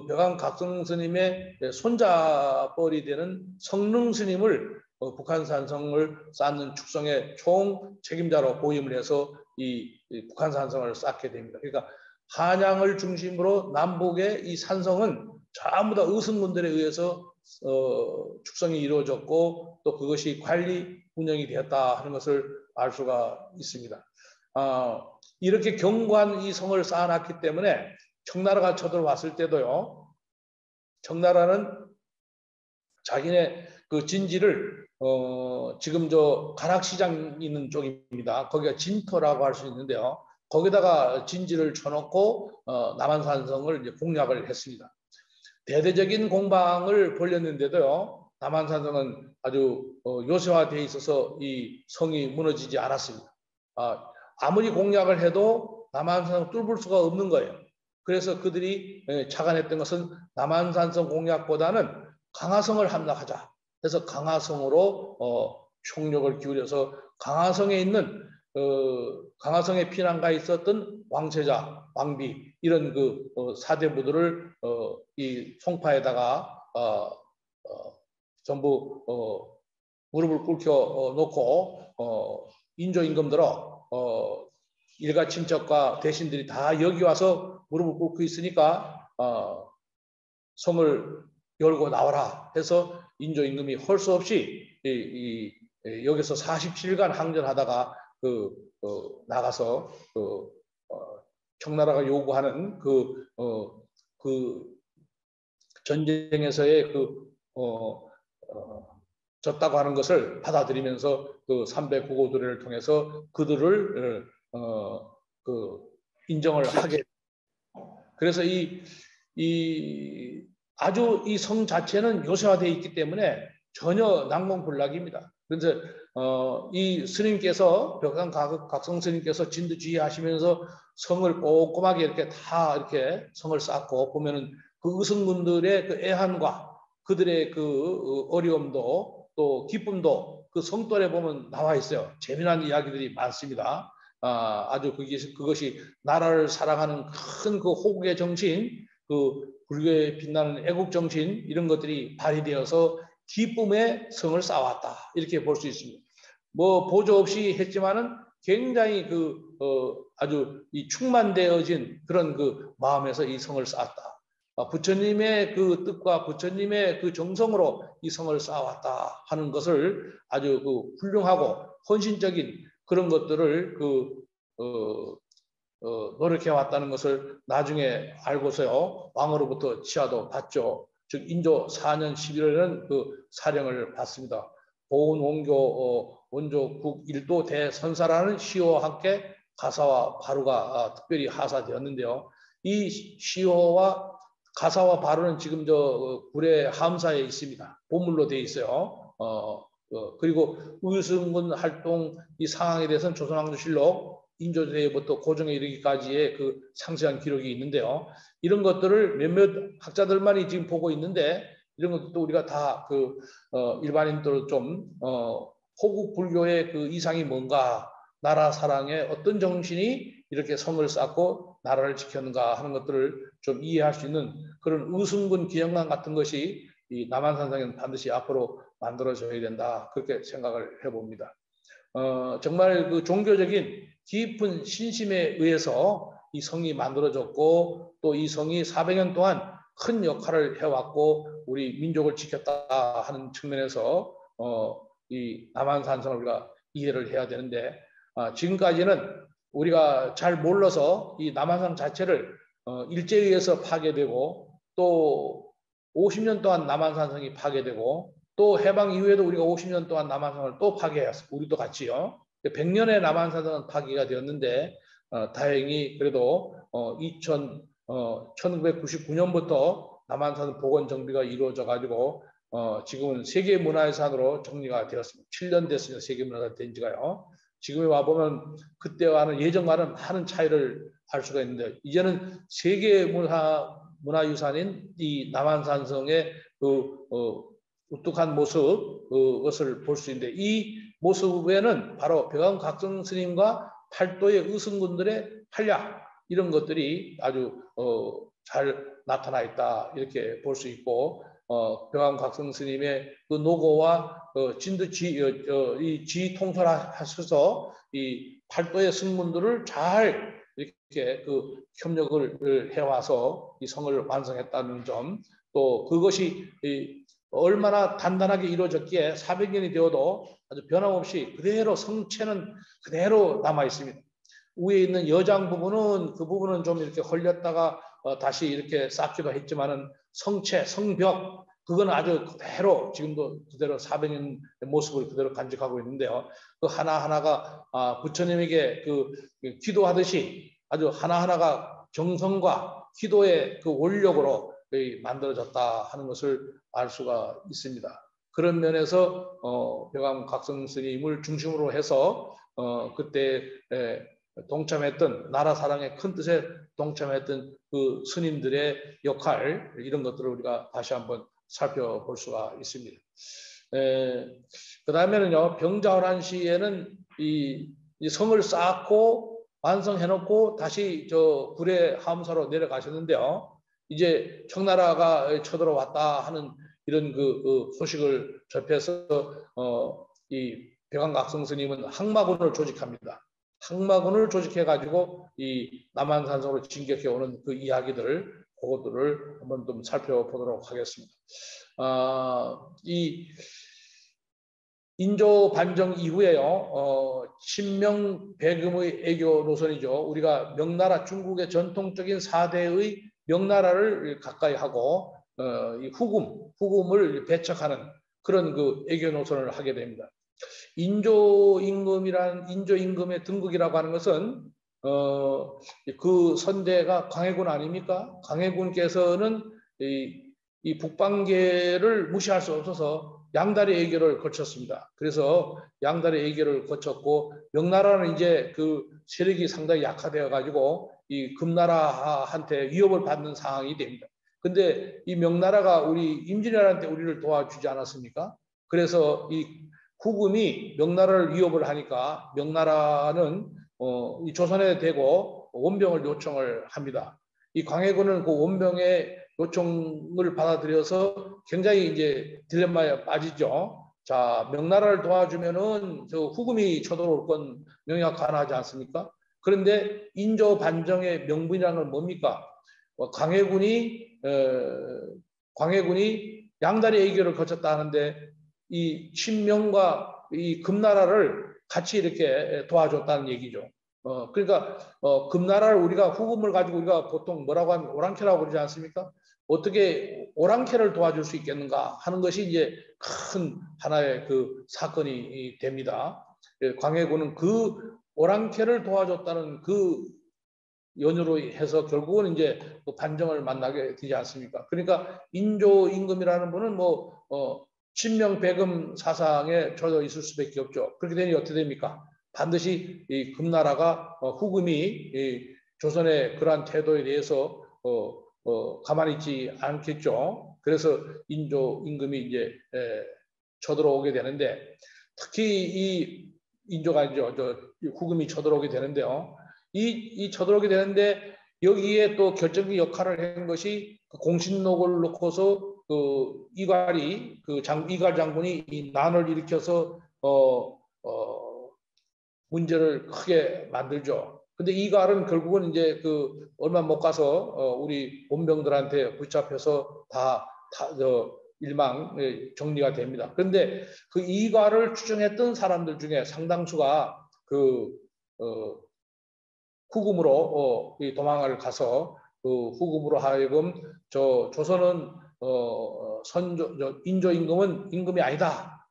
벽암각성 스님의 손자뻘이 되는 성능 스님을 북한산성을 쌓는 축성의 총 책임자로 보임을 해서 이 북한산성을 쌓게 됩니다. 그러니까 한양을 중심으로 남북의 이 산성은 전부 다 의승군들에 의해서 축성이 이루어졌고 또 그것이 관리 운영이 되었다 하는 것을 알 수가 있습니다. 이렇게 견고한 이 성을 쌓아놨기 때문에 청나라가 쳐들어왔을 때도요. 청나라는 자기네 진지를 지금 저 가락시장 있는 쪽입니다. 거기가 진터라고 할 수 있는데요. 거기다가 진지를 쳐놓고 남한산성을 이제 공략을 했습니다. 대대적인 공방을 벌였는데도요, 남한산성은 아주 요새화되어 있어서 이 성이 무너지지 않았습니다. 아무리 공략을 해도 남한산성을 뚫을 수가 없는 거예요. 그래서 그들이 착안했던 것은 남한산성 공략보다는 강화성을 함락하자. 그래서 강화성으로 총력을 기울여서 강화성에 있는 강화성에 피난가 있었던 왕세자, 왕비 이런 그 사대부들을 이 송파에다가 전부 무릎을 꿇겨 놓고 인조 임금들어 일가 친척과 대신들이 다 여기 와서 무릎을 꿇고 있으니까 성을 열고 나와라 해서 인조 임금이 할 수 없이 여기서 47일간 항전하다가 나가서 청나라가 요구하는 그 전쟁에서의 졌다고 하는 것을 받아들이면서 그 300구고도례를 통해서 그들을 인정을 하게. 그래서 아주 이 성 자체는 요새화되어 있기 때문에 전혀 난공불락입니다. 그래서 이 스님께서 벽산 각성 스님께서 진두지휘하시면서 성을 꼼꼼하게 이렇게 다 이렇게 성을 쌓고 보면은 그 의성군들의 그 애환과 그들의 그 어려움도 또 기쁨도 그 성돌에 보면 나와 있어요. 재미난 이야기들이 많습니다. 아주 그것이 나라를 사랑하는 큰 그 호국의 정신, 그 불교에 빛나는 애국 정신 이런 것들이 발휘되어서 기쁨의 성을 쌓았다 이렇게 볼 수 있습니다. 뭐 보조 없이 했지만은 굉장히 아주 충만되어진 그런 그 마음에서 이 성을 쌓았다. 부처님의 그 뜻과 부처님의 그 정성으로 이 성을 쌓아왔다 하는 것을 아주 훌륭하고 헌신적인 그런 것들을 노력해 왔다는 것을 나중에 알고서요 왕으로부터 치하도 받죠. 즉 인조 4년 11월에는 그 사령을 받습니다. 보은 원교 원조 국일도 대선사라는 시호와 함께 가사와 바루가 특별히 하사되었는데요. 이 시호와 가사와 바루는 지금 굴의 함사에 있습니다. 보물로 되어 있어요. 그리고 의승군 활동 이 상황에 대해서는 조선왕조실록 인조대부터 고종에 이르기까지의 그 상세한 기록이 있는데요. 이런 것들을 몇몇 학자들만이 지금 보고 있는데 이런 것도 우리가 다 일반인들 좀 호국 불교의 그 이상이 뭔가, 나라 사랑의 어떤 정신이 이렇게 성을 쌓고 나라를 지켰는가 하는 것들을 좀 이해할 수 있는 그런 의승군 기념관 같은 것이 이 남한산성에는 반드시 앞으로 만들어져야 된다 그렇게 생각을 해봅니다. 정말 그 종교적인 깊은 신심에 의해서 이 성이 만들어졌고 또 이 성이 400년 동안 큰 역할을 해왔고 우리 민족을 지켰다 하는 측면에서 이 남한산성을 우리가 이해를 해야 되는데 지금까지는 우리가 잘 몰라서 이 남한산 자체를 일제에 의해서 파괴되고 또 50년 동안 남한산성이 파괴되고 또 해방 이후에도 우리가 50년 동안 남한산성을 또 파괴했어요. 우리도 같이요. 100년의 남한산성은 파괴가 되었는데 다행히 그래도 1999년부터 남한산 복원 정비가 이루어져 가지고 지금은 세계문화유산으로 정리가 되었습니다. 7년 됐습니다. 세계문화유산 된 지가요. 지금에 와보면 그때와는 예전과는 많은 차이를 알 수가 있는데 이제는 세계문화유산인 이 남한산성의 우뚝한 모습 것을 볼 수 있는데 이 모습에는 바로 벽암각성 스님과 팔도의 의승군들의 활약 이런 것들이 아주 잘 나타나 있다 이렇게 볼 수 있고 벽암각성 스님의 그 노고와 진도 지 통솔하셔서 이 팔도의 승군들을 잘 이렇게 협력을 해와서 이 성을 완성했다는 점, 또 그것이 얼마나 단단하게 이루어졌기에 400년이 되어도 아주 변함없이 그대로 성체는 그대로 남아 있습니다. 위에 있는 여장 부분은 그 부분은 좀 이렇게 헐렸다가 다시 이렇게 쌓기도 했지만은 성체, 성벽 그건 아주 그대로 지금도 그대로 400년의 모습을 그대로 간직하고 있는데요. 그 하나하나가 부처님에게 그 기도하듯이 아주 하나하나가 정성과 기도의 그 원력으로 만들어졌다 하는 것을 알 수가 있습니다. 그런 면에서 벽암 각성 스님을 중심으로 해서 그때 동참했던 나라 사랑의 큰 뜻에 동참했던 그 스님들의 역할 이런 것들을 우리가 다시 한번 살펴볼 수가 있습니다. 그 다음에는요, 병자호란 시에는 이 성을 쌓고 완성해놓고 다시 저 불의 하음사로 내려가셨는데요. 이제 청나라가 쳐들어왔다 하는 이런 그 소식을 접해서 이 벽암각성 스님은 항마군을 조직합니다. 항마군을 조직해가지고 이 남한산성으로 진격해 오는 그 이야기들, 그것들을 한번 좀 살펴보도록 하겠습니다. 이 인조 반정 이후에요, 신명배금의 애교 노선이죠. 우리가 명나라, 중국의 전통적인 4대의 명나라를 가까이 하고 이 후금을 배척하는 그런 그 애교 노선을 하게 됩니다. 인조임금의 등극이라고 하는 것은 그 선대가 광해군 아닙니까? 광해군께서는 이 북방계를 무시할 수 없어서 양다리 애교를 거쳤습니다. 그래서 양다리 애교를 거쳤고 명나라는 이제 그 세력이 상당히 약화되어 가지고 이 금나라한테 위협을 받는 상황이 됩니다. 근데 이 명나라가 우리 임진왜란때 우리를 도와주지 않았습니까? 그래서 이 후금이 명나라를 위협을 하니까 명나라는 이 조선에 대고 원병을 요청을 합니다. 이 광해군은 그 원병의 요청을 받아들여서 굉장히 이제 딜레마에 빠지죠. 자, 명나라를 도와주면은 저 후금이 쳐들어올 건 명약관하지 않습니까? 그런데 인조 반정의 명분이라는 건 뭡니까? 광해군이 양다리 애교를 거쳤다 하는데 이 신명과 이 금나라를 같이 이렇게 도와줬다는 얘기죠. 그러니까 금나라를 우리가 후금을 가지고 우리가 보통 뭐라고 하면 오랑캐라고 그러지 않습니까? 어떻게 오랑캐를 도와줄 수 있겠는가 하는 것이 이제 큰 하나의 그 사건이 됩니다. 광해군은 그 오랑캐를 도와줬다는 그 연유로 해서 결국은 이제 반정을 만나게 되지 않습니까? 그러니까 인조 임금이라는 분은 신명배금 사상에 젖어 있을 수밖에 없죠. 그렇게 되니 어떻게 됩니까? 반드시 이 금나라가 후금이 이 조선의 그러한 태도에 대해서 가만히 있지 않겠죠. 그래서 인조 임금이 이제 쳐들어오게 되는데 특히 이 인조가 이제 후금이 쳐들어오게 되는데요. 이 쳐들어오게 되는데 여기에 또 결정적인 역할을 한 것이 공신록을 놓고서 그 이갈 장군이 이 난을 일으켜서 문제를 크게 만들죠. 근데 이갈은 결국은 이제 그 얼마 못 가서 우리 원병들한테 붙잡혀서 다 일망 정리가 됩니다. 그런데 그 이갈을 추종했던 사람들 중에 상당수가 그 후금으로 도망을 가서 그 후금으로 하여금 저 조선은 인조 임금은 임금이 아니다.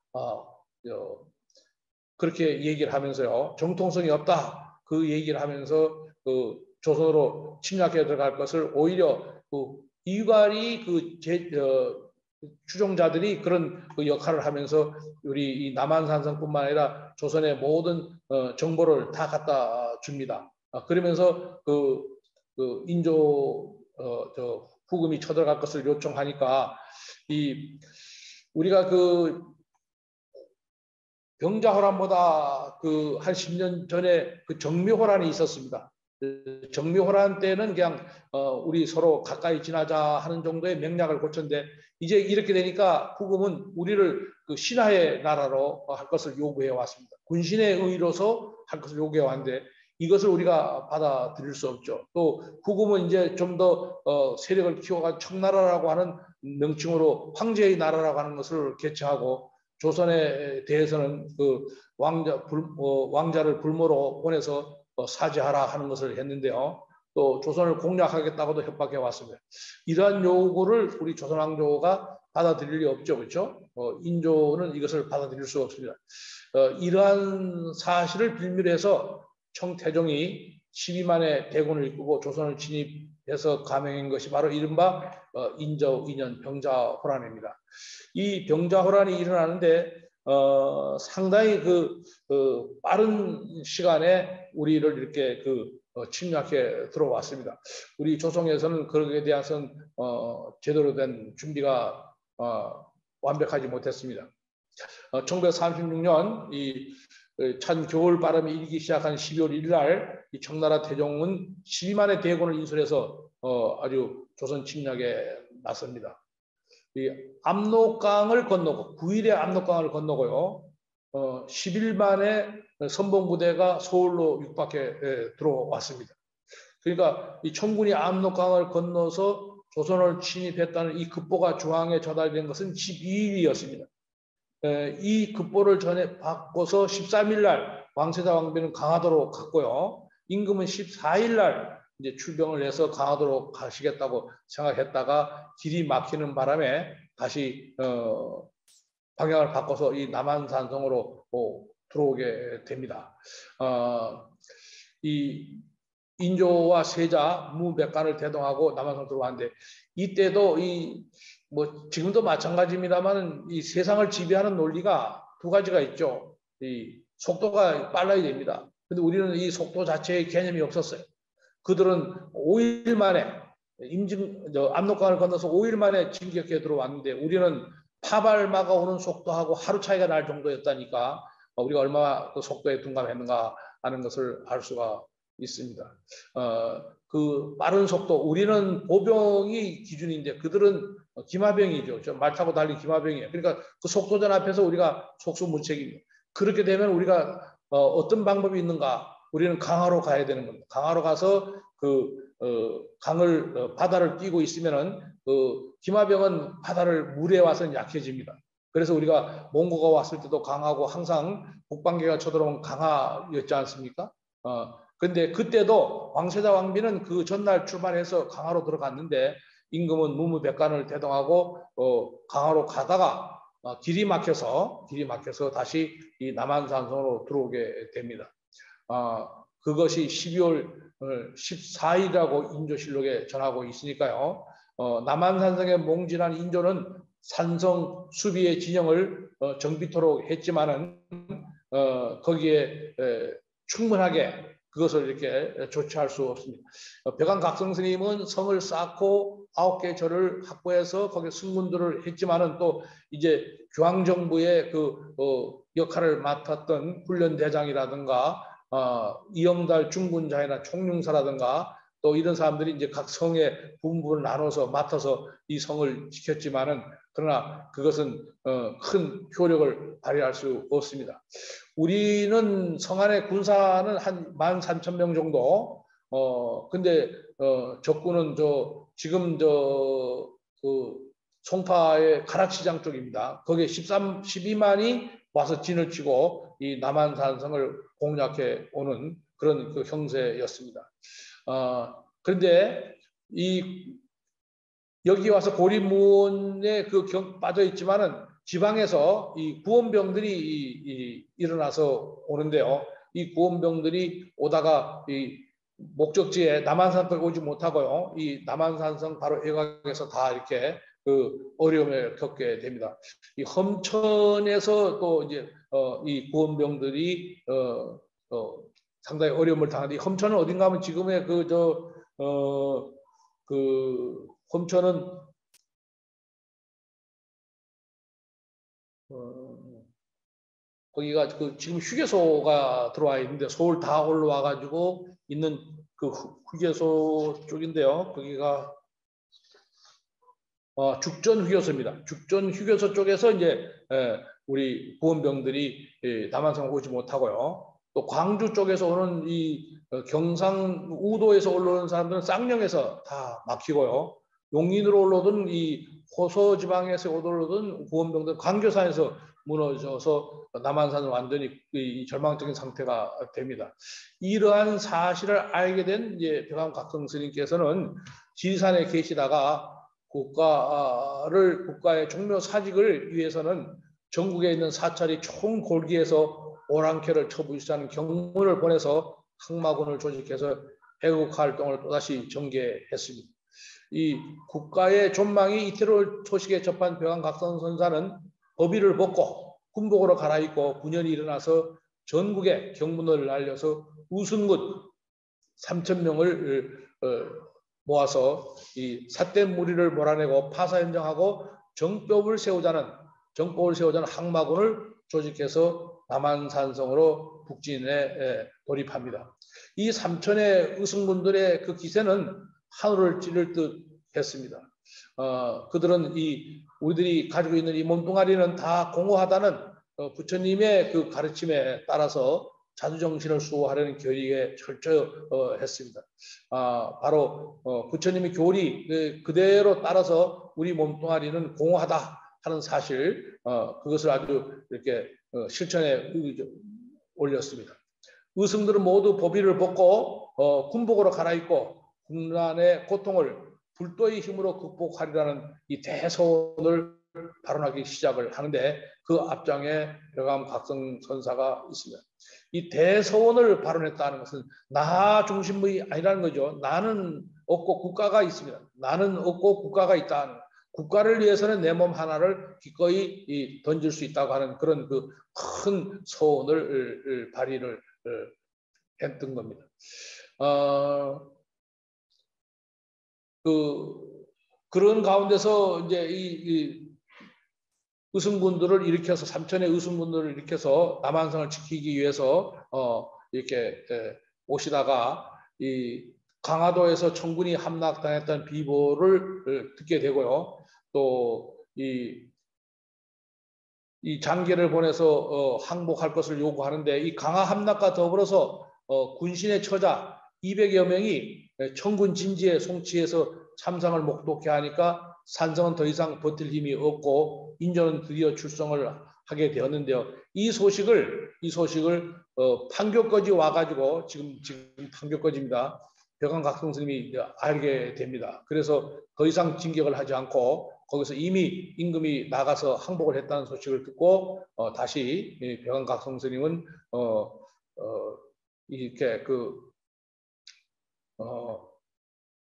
그렇게 얘기를 하면서요. 정통성이 없다. 그 얘기를 하면서 그 조선으로 침략해 들어갈 것을 오히려 그 이갈이 추종자들이 그런 그 역할을 하면서 우리 이 남한산성뿐만 아니라 조선의 모든 정보를 다 갖다 줍니다. 그러면서 그 인조 후금이 쳐들어갈 것을 요청하니까 우리가 그 병자호란보다 그 한 10년 전에 그 정묘호란이 있었습니다. 정묘호란 때는 그냥 우리 서로 가까이 지나자 하는 정도의 맥락을 고쳤는데 이제 이렇게 되니까 후금은 우리를 그 신하의 나라로 할 것을 요구해 왔습니다. 군신의 의로서 할 것을 요구해 왔는데 이것을 우리가 받아들일 수 없죠. 또 후금은 이제 좀 더 세력을 키워가 청나라라고 하는 명칭으로 황제의 나라라고 하는 것을 개최하고 조선에 대해서는 그 왕자를 불모로 보내서 사죄하라 하는 것을 했는데요. 또 조선을 공략하겠다고도 협박해 왔습니다. 이러한 요구를 우리 조선왕조가 받아들일 리 없죠, 그렇죠? 인조는 이것을 받아들일 수 없습니다. 이러한 사실을 빌미로 해서 청태종이 12만의 대군을 이끌고 조선을 진입해서 감행한 것이 바로 이른바 인조 2년 병자호란입니다. 이 병자호란이 일어나는데 상당히 빠른 시간에 우리를 이렇게 침략해 들어왔습니다. 우리 조선에서는 그것에 대해서는 제대로 된 준비가 완벽하지 못했습니다. 1936년 찬 겨울 바람이 일기 시작한 12월 1일 날 이 청나라 태종은 12만의 대군을 인솔해서 아주 조선 침략에 나섭니다. 이 압록강을 건너고 9일의 압록강을 건너고요. 11만의 선봉부대가 서울로 육박해 들어왔습니다. 그러니까 이 청군이 압록강을 건너서 조선을 침입했다는 이 급보가 중앙에 전달된 것은 12일이었습니다. 이 급보를 전해 받고서 13일 날 왕세자 왕비는 강화도로 갔고요. 임금은 14일 날 이제 출병을 해서 강화도로 가시겠다고 생각했다가 길이 막히는 바람에 다시 방향을 바꿔서 이 남한산성으로 들어오게 됩니다. 이 인조와 세자, 무백관을 대동하고 남한성 들어왔는데 이때도 지금도 마찬가지입니다만 이 세상을 지배하는 논리가 두 가지가 있죠. 이 속도가 빨라야 됩니다. 근데 우리는 이 속도 자체의 개념이 없었어요. 그들은 5일 만에 압록강을 건너서 5일 만에 진격해 들어왔는데 우리는 파발마가 오는 속도하고 하루 차이가 날 정도였다니까 우리가 얼마나 그 속도에 둔감했는가 하는 것을 알 수가 있습니다. 그 빠른 속도, 우리는 보병이 기준인데 그들은 기마병이죠. 말 타고 달린 기마병이에요. 그러니까 그 속도전 앞에서 우리가 속수무책입니다. 그렇게 되면 우리가 어떤 방법이 있는가? 우리는 강화로 가야 되는 겁니다. 강화로 가서 바다를 끼고 있으면은 기마병은 바다를 물에 와서는 약해집니다. 그래서 우리가 몽고가 왔을 때도 강하고 항상 북방계가 쳐들어온 강하였지 않습니까? 근데 그때도 왕세자 왕비는 그 전날 출발해서 강화로 들어갔는데 임금은 무무백관을 대동하고 강화로 가다가 길이 막혀서 다시 이 남한산성으로 들어오게 됩니다. 그것이 12월 14일이라고 인조실록에 전하고 있으니까요. 남한산성에 몽진한 인조는 산성 수비의 진영을 정비토록 했지만은 거기에 충분하게 그것을 이렇게 조치할 수 없습니다. 벽안각성 스님은 성을 쌓고 9개 절을 확보해서 거기에 승문들을 했지만은 또 이제 중앙정부의 역할을 맡았던 훈련대장이라든가 이영달 중군자이나 총룡사라든가 또 이런 사람들이 이제 각 성의 분부를 나눠서 맡아서 이 성을 지켰지만은 그러나 그것은 큰 효력을 발휘할 수 없습니다. 우리는 성 안의 군사는 한 13,000명 정도. 근데 적군은 지금 송파의 가락시장 쪽입니다. 거기에 12만이 와서 진을 치고 이 남한산성을 공략해 오는 그런 형세였습니다. 그런데 여기 와서 고립문에 빠져 있지만은 지방에서 이 구원병들이 일어나서 오는데요. 이 구원병들이 오다가 이 목적지에 남한산까지 오지 못하고요. 이 남한산성 바로 외곽에서 다 이렇게 어려움을 겪게 됩니다. 이 험천에서 또 이제 이 구원병들이 상당히 어려움을 당하는데 험천은 어딘가 하면 지금의 험천은 거기가 지금 휴게소가 들어와 있는데 서울 다 올라와 가지고 있는 그 휴게소 쪽인데요. 거기가 죽전 휴게소입니다. 죽전 휴게소 쪽에서 이제 우리 구원병들이 남한성 오지 못하고요. 또 광주 쪽에서 오는 이 경상우도에서 올라오는 사람들은 쌍령에서 다 막히고요. 용인으로 올라오던 이 호서 지방에서 올라오던 구원병들 광교산에서 무너져서 남한산은 완전히 이 절망적인 상태가 됩니다. 이러한 사실을 알게 된 이제 벽암각성 스님께서는 지리산에 계시다가 국가의 종묘 사직을 위해서는 전국에 있는 사찰이 총 골기에서 오랑캐를 처부시하는 경문을 보내서 항마군을 조직해서 애국 활동을 또다시 전개했습니다. 이 국가의 존망이 이태로 소식에 접한 벽암각성 선사는 법의를 벗고 군복으로 갈아입고 분연이 일어나서 전국에 경문을 날려서 우승군 3,000명을 모아서 이 삿된 무리를 몰아내고 파사 현정하고 정법을 세우자는 항마군을 조직해서 남한산성으로 북진에 돌입합니다. 이 3,000의 의승군들의 그 기세는 하늘을 찌를 듯 했습니다. 그들은 우리들이 가지고 있는 이 몸뚱아리는 다 공허하다는 부처님의 그 가르침에 따라서 자주정신을 수호하려는 결의에 철저했습니다. 바로 부처님의 교리 그대로 따라서 우리 몸뚱아리는 공허하다 하는 사실, 그것을 아주 이렇게 실천에 올렸습니다. 의승들은 모두 법의를 벗고 군복으로 갈아입고 국난의 고통을 불도의 힘으로 극복하리라는 이 대소원을 발언하기 시작을 하는데 그 앞장에 벽암각성 선사가 있습니다. 이 대소원을 발언했다는 것은 나 중심이 아니라는 거죠. 나는 없고 국가가 있습니다. 나는 없고 국가가 있다. 국가를 위해서는 내 몸 하나를 기꺼이 던질 수 있다고 하는 그런 그 큰 소원을 발휘를 했던 겁니다. 그런 가운데서 이제 이 의승군들을 일으켜서 3,000의 의승군들을 일으켜서 남한성을 지키기 위해서 이렇게 오시다가 이 강화도에서 청군이 함락당했던 비보를 듣게 되고요. 또 이 장계를 보내서 항복할 것을 요구하는데 이 강화 함락과 더불어서 군신의 처자 200여 명이 청군 진지에 송치해서 참상을 목독해 하니까 산성은 더 이상 버틸 힘이 없고 인조는 드디어 출성을 하게 되었는데요. 이 소식을 판교까지 와가지고 지금 판교까지입니다. 벽암각성 스님이 알게 됩니다. 그래서 더 이상 진격을 하지 않고 거기서 이미 임금이 나가서 항복을 했다는 소식을 듣고 다시 벽암각성 스님은 이렇게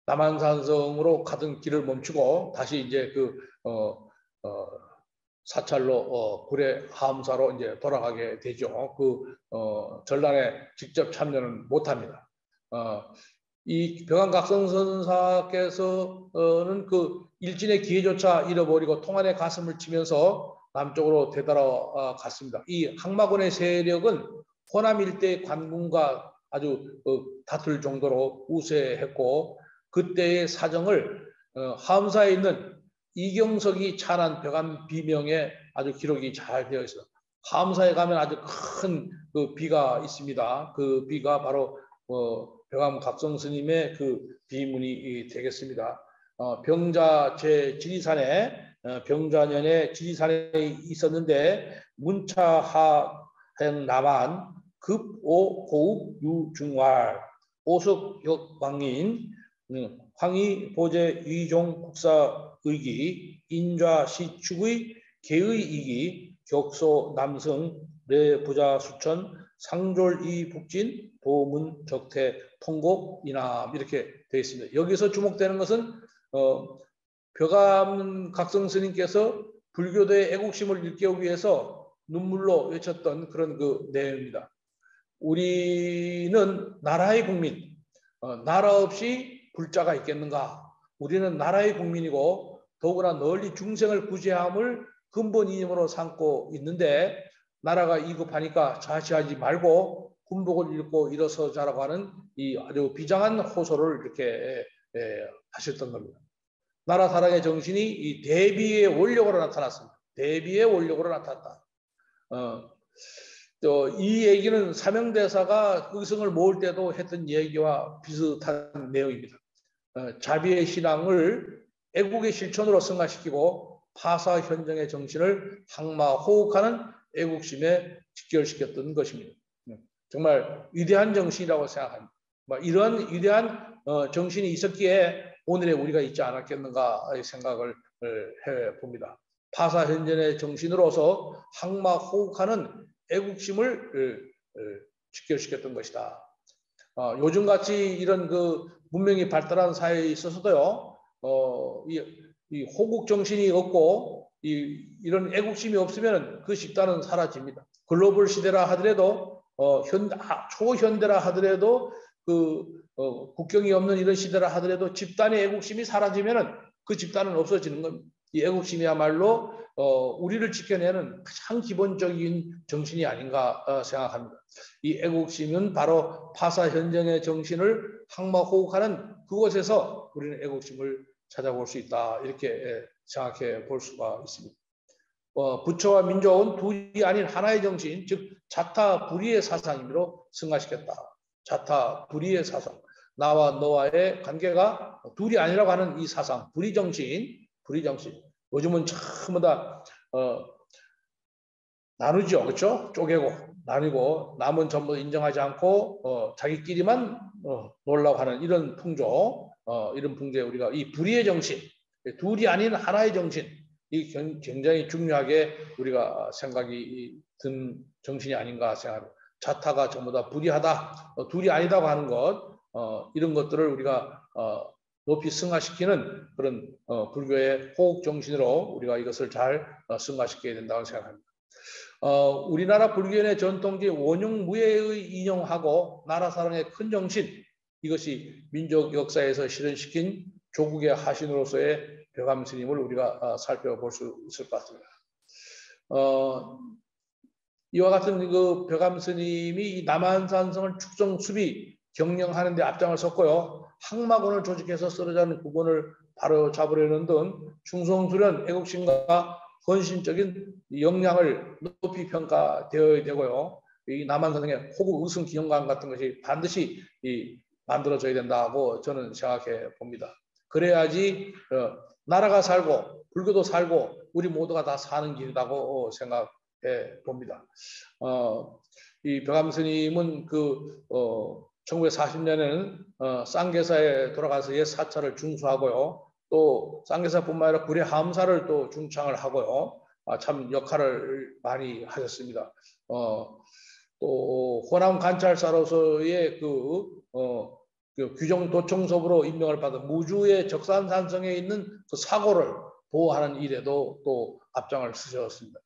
남한산성으로 가던 길을 멈추고 다시 이제 사찰로 구례 하엄사로 이제 돌아가게 되죠. 전란에 직접 참여는 못합니다. 이 벽암각성 선사께서는 그 일진의 기회조차 잃어버리고 통안의 가슴을 치면서 남쪽으로 되돌아갔습니다. 이 항마군의 세력은 호남 일대 관군과 아주 다툴 정도로 우세했고 그때의 사정을 하엄사에 있는 이경석이 찬한 벽암 비명에 아주 기록이 잘 되어 있어요. 하엄사에 가면 아주 큰 그 비가 있습니다. 그 비가 바로 벽암각성 스님의 그 비문이 되겠습니다. 병자 제 병자년에 지리산에 있었는데 문차하행 남한 급오 고읍 유중활 오석역광인 황희 보제 위종 국사의기 인좌 시축의 계의이기 격소 남성 내부자 수천 상졸이 북진 도문 적태 통곡 이남 이렇게 되어 있습니다. 여기서 주목되는 것은 벽암각성 스님께서 불교도의 애국심을 일깨우기 위해서 눈물로 외쳤던 그런 그 내용입니다. 우리는 나라의 국민, 나라 없이 불자가 있겠는가? 우리는 나라의 국민이고 더구나 널리 중생을 구제함을 근본 이념으로 삼고 있는데 나라가 위급하니까 자시하지 말고 군복을 입고 일어서자라고 하는 이 아주 비장한 호소를 이렇게 하셨던 겁니다. 나라 사랑의 정신이 이 대비의 원력으로 나타났습니다. 대비의 원력으로 나타났다. 이 얘기는 사명대사가 의성을 모을 때도 했던 얘기와 비슷한 내용입니다. 자비의 신앙을 애국의 실천으로 승화시키고 파사 현정의 정신을 항마호흡하는 애국심에 직결시켰던 것입니다. 정말 위대한 정신이라고 생각합니다. 이런 위대한 정신이 있었기에 오늘의 우리가 있지 않았겠는가 생각을 해봅니다. 파사현전의 정신으로서 항마호흡하는 애국심을 직결시켰던 것이다. 요즘같이 이런 그 문명이 발달한 사회에 있어서도요, 이 호국 정신이 없고 이런 애국심이 없으면 그 집단은 사라집니다. 글로벌 시대라 하더라도 초현대라 하더라도 국경이 없는 이런 시대라 하더라도 집단의 애국심이 사라지면은 그 집단은 없어지는 겁니다. 이 애국심이야말로 우리를 지켜내는 가장 기본적인 정신이 아닌가 생각합니다. 이 애국심은 바로 파사현정의 정신을 항마호흡하는 그곳에서 우리는 애국심을 찾아볼 수 있다. 이렇게 생각해 볼 수가 있습니다. 부처와 민족은 둘이 아닌 하나의 정신, 즉 자타 불의의 사상임으로 승화시켰다. 자타 불의의 사상. 나와 너와의 관계가 둘이 아니라고 하는 이 사상, 불의 정신. 요즘은 전부 다 나누죠, 그렇죠? 쪼개고 나누고 남은 전부 인정하지 않고 자기끼리만 놀라고 하는 이런 풍조, 이런 풍조에 우리가 이 불의의 정신, 둘이 아닌 하나의 정신, 이 굉장히 중요하게 우리가 생각이 든 정신이 아닌가 생각합니다. 자타가 전부 다 불의하다, 둘이 아니다고 하는 것, 이런 것들을 우리가 높이 승화시키는 그런 불교의 호흡 정신으로 우리가 이것을 잘 승화시켜야 된다고 생각합니다. 우리나라 불교인의 전통지 원흉무예의 인용하고 나라 사랑의 큰 정신, 이것이 민족 역사에서 실현시킨 조국의 하신으로서의 벽암 스님을 우리가 살펴볼 수 있을 것 같습니다. 이와 같은 그 벽암 스님이 남한산성을 축성 수비 경영하는 데 앞장을 섰고요. 항마군을 조직해서 쓰러지는 부분을 바로 잡으려는 등 충성수련 애국심과 헌신적인 역량을 높이 평가되어야 되고요. 이 남한산성의 호국 의승 기념관 같은 것이 반드시 만들어져야 된다고 저는 생각해 봅니다. 그래야지 나라가 살고 불교도 살고 우리 모두가 다 사는 길이라고 생각해 봅니다. 이 벽암 스님은 1940년에는 쌍계사에 돌아가서 옛 사찰을 중수하고요. 또 쌍계사뿐만 아니라 구례 함사를 또 중창을 하고요. 참 역할을 많이 하셨습니다. 또 호남 관찰사로서의 규정 도청섭으로 임명을 받은 무주의 적산산성에 있는 그 사고를 보호하는 일에도 또 앞장을 쓰셨습니다.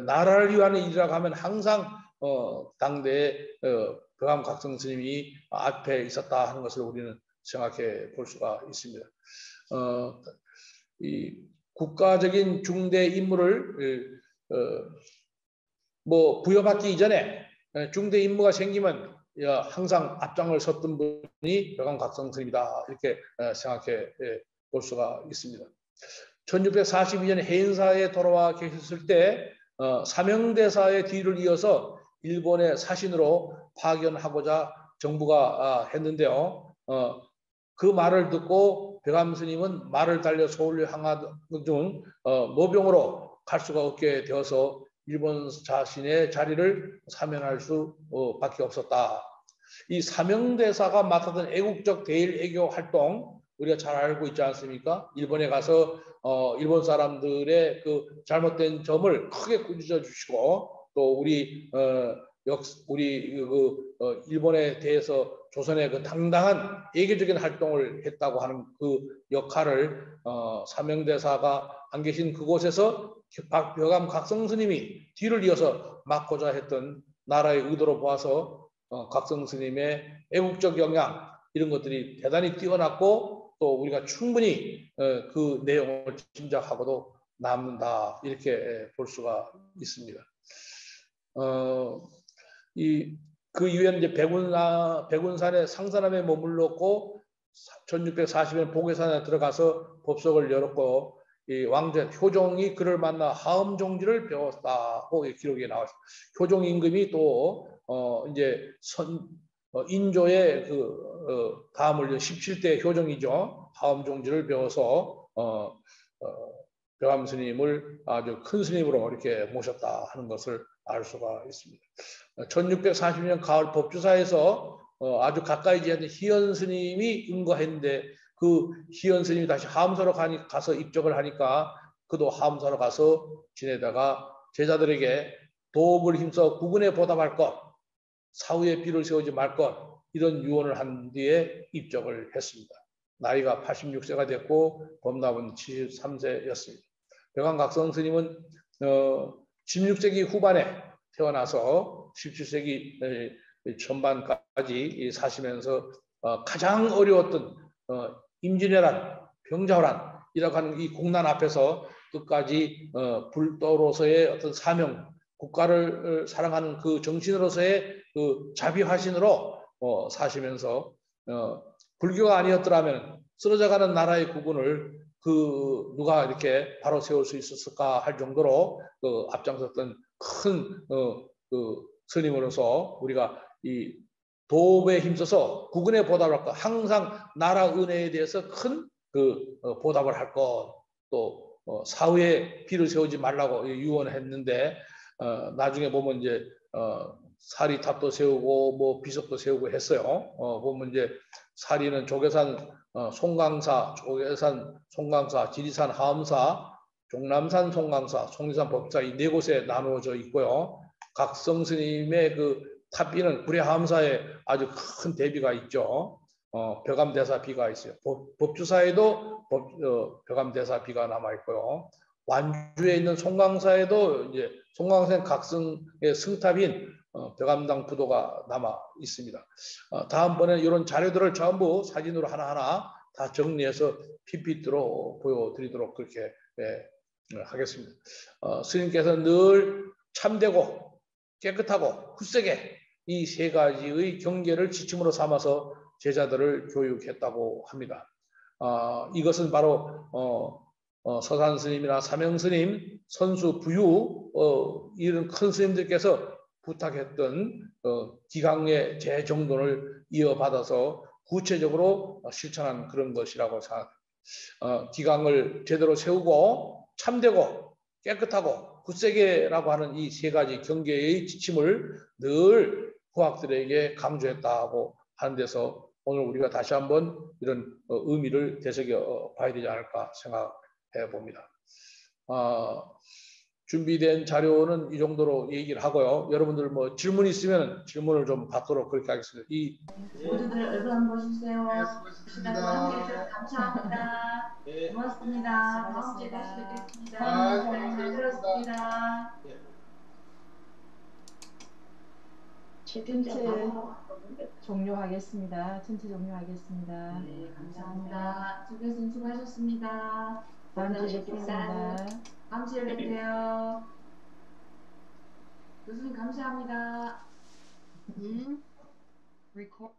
나라를 위한 일이라고 하면 항상 당대의 벽암 각성 스님이 앞에 있었다 하는 것을 우리는 생각해 볼 수가 있습니다. 이 국가적인 중대 임무를 부여받기 이전에 중대 임무가 생기면 항상 앞장을 섰던 분이 벽암 각성 스님이다 이렇게 생각해 볼 수가 있습니다. 1642년 해인사에 돌아와 계셨을 때 사명대사의 뒤를 이어서 일본의 사신으로 파견하고자 정부가 했는데요. 그 말을 듣고 벽암 스님은 말을 달려 서울로 향하던 중 모병으로 갈 수가 없게 되어서 일본 자신의 자리를 사면할 수밖에 없었다. 이 사명대사가 맡았던 애국적 대일 애교 활동 우리가 잘 알고 있지 않습니까? 일본에 가서 일본 사람들의 그 잘못된 점을 크게 꾸짖어 주시고 또 우리 일본에 대해서 조선의 그 당당한 애교적인 활동을 했다고 하는 그 역할을 사명대사가 안 계신 그곳에서 벽암 각성 스님이 뒤를 이어서 맡고자 했던 나라의 의도로 보아서 각성 스님의 애국적 역량 이런 것들이 대단히 뛰어났고 또 우리가 충분히 그 내용을 짐작하고도 남는다 이렇게 볼 수가 있습니다. 그 이후에는 이제 백운산의 상산함에 머물렀고 1640년 복외산에 들어가서 법석을 열었고 이 왕자 효종이 그를 만나 하음종지를 배웠다고 기록이 나왔습니다. 효종 임금이 또 이제 인조의 다음을 17대 효종이죠. 하음종지를 배워서 벽암 스님을 아주 큰 스님으로 이렇게 모셨다 하는 것을 알 수가 있습니다. 1640년 가을 법주사에서 아주 가까이 지은 희연 스님이 응거했는데 그 희연 스님이 다시 하암사로 가서 입적을 하니까 그도 하암사로 가서 지내다가 제자들에게 도업을 힘써 구근에 보답할 것, 사후에 비를 세우지 말 것, 이런 유언을 한 뒤에 입적을 했습니다. 나이가 86세가 됐고 범납은 73세였습니다. 백안각성 스님은 16세기 후반에 태어나서 17세기 전반까지 사시면서 가장 어려웠던 임진왜란, 병자호란 이라고 하는 이 공난 앞에서 끝까지 불도로서의 어떤 사명, 국가를 사랑하는 그 정신으로서의 그 자비화신으로 사시면서 불교가 아니었더라면 쓰러져가는 나라의 구분을 누가 이렇게 바로 세울 수 있었을까 할 정도로 앞장섰던 큰 스님으로서 우리가 이 도업에 힘써서 구근에 보답을 할 것, 항상 나라 은혜에 대해서 큰 보답을 할 것, 또 사후에 비를 세우지 말라고 유언했는데 나중에 보면 이제 사리탑도 세우고 뭐 비석도 세우고 했어요. 보면 이제 사리는 조계산 송강사, 조계산 송강사, 지리산 하암사, 종남산 송강사, 송리산 법사 이 네 곳에 나누어져 있고요. 각성 스님의 그 탑비는 구례하암사에 아주 큰 대비가 있죠. 벼감대사비가 있어요. 법주사에도 벼감대사비가 남아 있고요. 완주에 있는 송강사에도 이제 송강산 각성의 승탑인 벼감당 부도가 남아 있습니다. 다음번에 이런 자료들을 전부 사진으로 하나하나 다 정리해서 PPT로 보여드리도록 그렇게 하겠습니다. 스님께서는 늘 참되고 깨끗하고 굳세게 이 세 가지의 경계를 지침으로 삼아서 제자들을 교육했다고 합니다. 이것은 바로 서산 스님이나 사명 스님, 선수 부유 이런 큰 스님들께서 부탁했던 기강의 재정돈을 이어받아서 구체적으로 실천한 그런 것이라고 생각합니다. 기강을 제대로 세우고 참되고 깨끗하고 굳세게라고 하는 이 세 가지 경계의 지침을 늘 후학들에게 강조했다고 하는 데서 오늘 우리가 다시 한번 이런 의미를 되새겨 봐야 되지 않을까 생각해 봅니다. 준비된 자료는 이 정도로 얘기를 하고요. 여러분들 뭐 질문 있으면 질문을 좀 받도록 그렇게 하겠습니다. 모두들 얼굴 한번 보시세요. 시간과 함께 수고하셨습니다. 해주셔서 감사합니다. 네. 고맙습니다. 다음 주에 다시 수고하셨습니다. 뵙겠습니다. 잘 들었습니다. 전체 종료하겠습니다. 전체 종료하겠습니다. 네, 감사합니다. 조 교수님 수고하셨습니다. 다음 주에 뵙겠습니다. 다음 주에 뵐게요. 교수님 감사합니다. record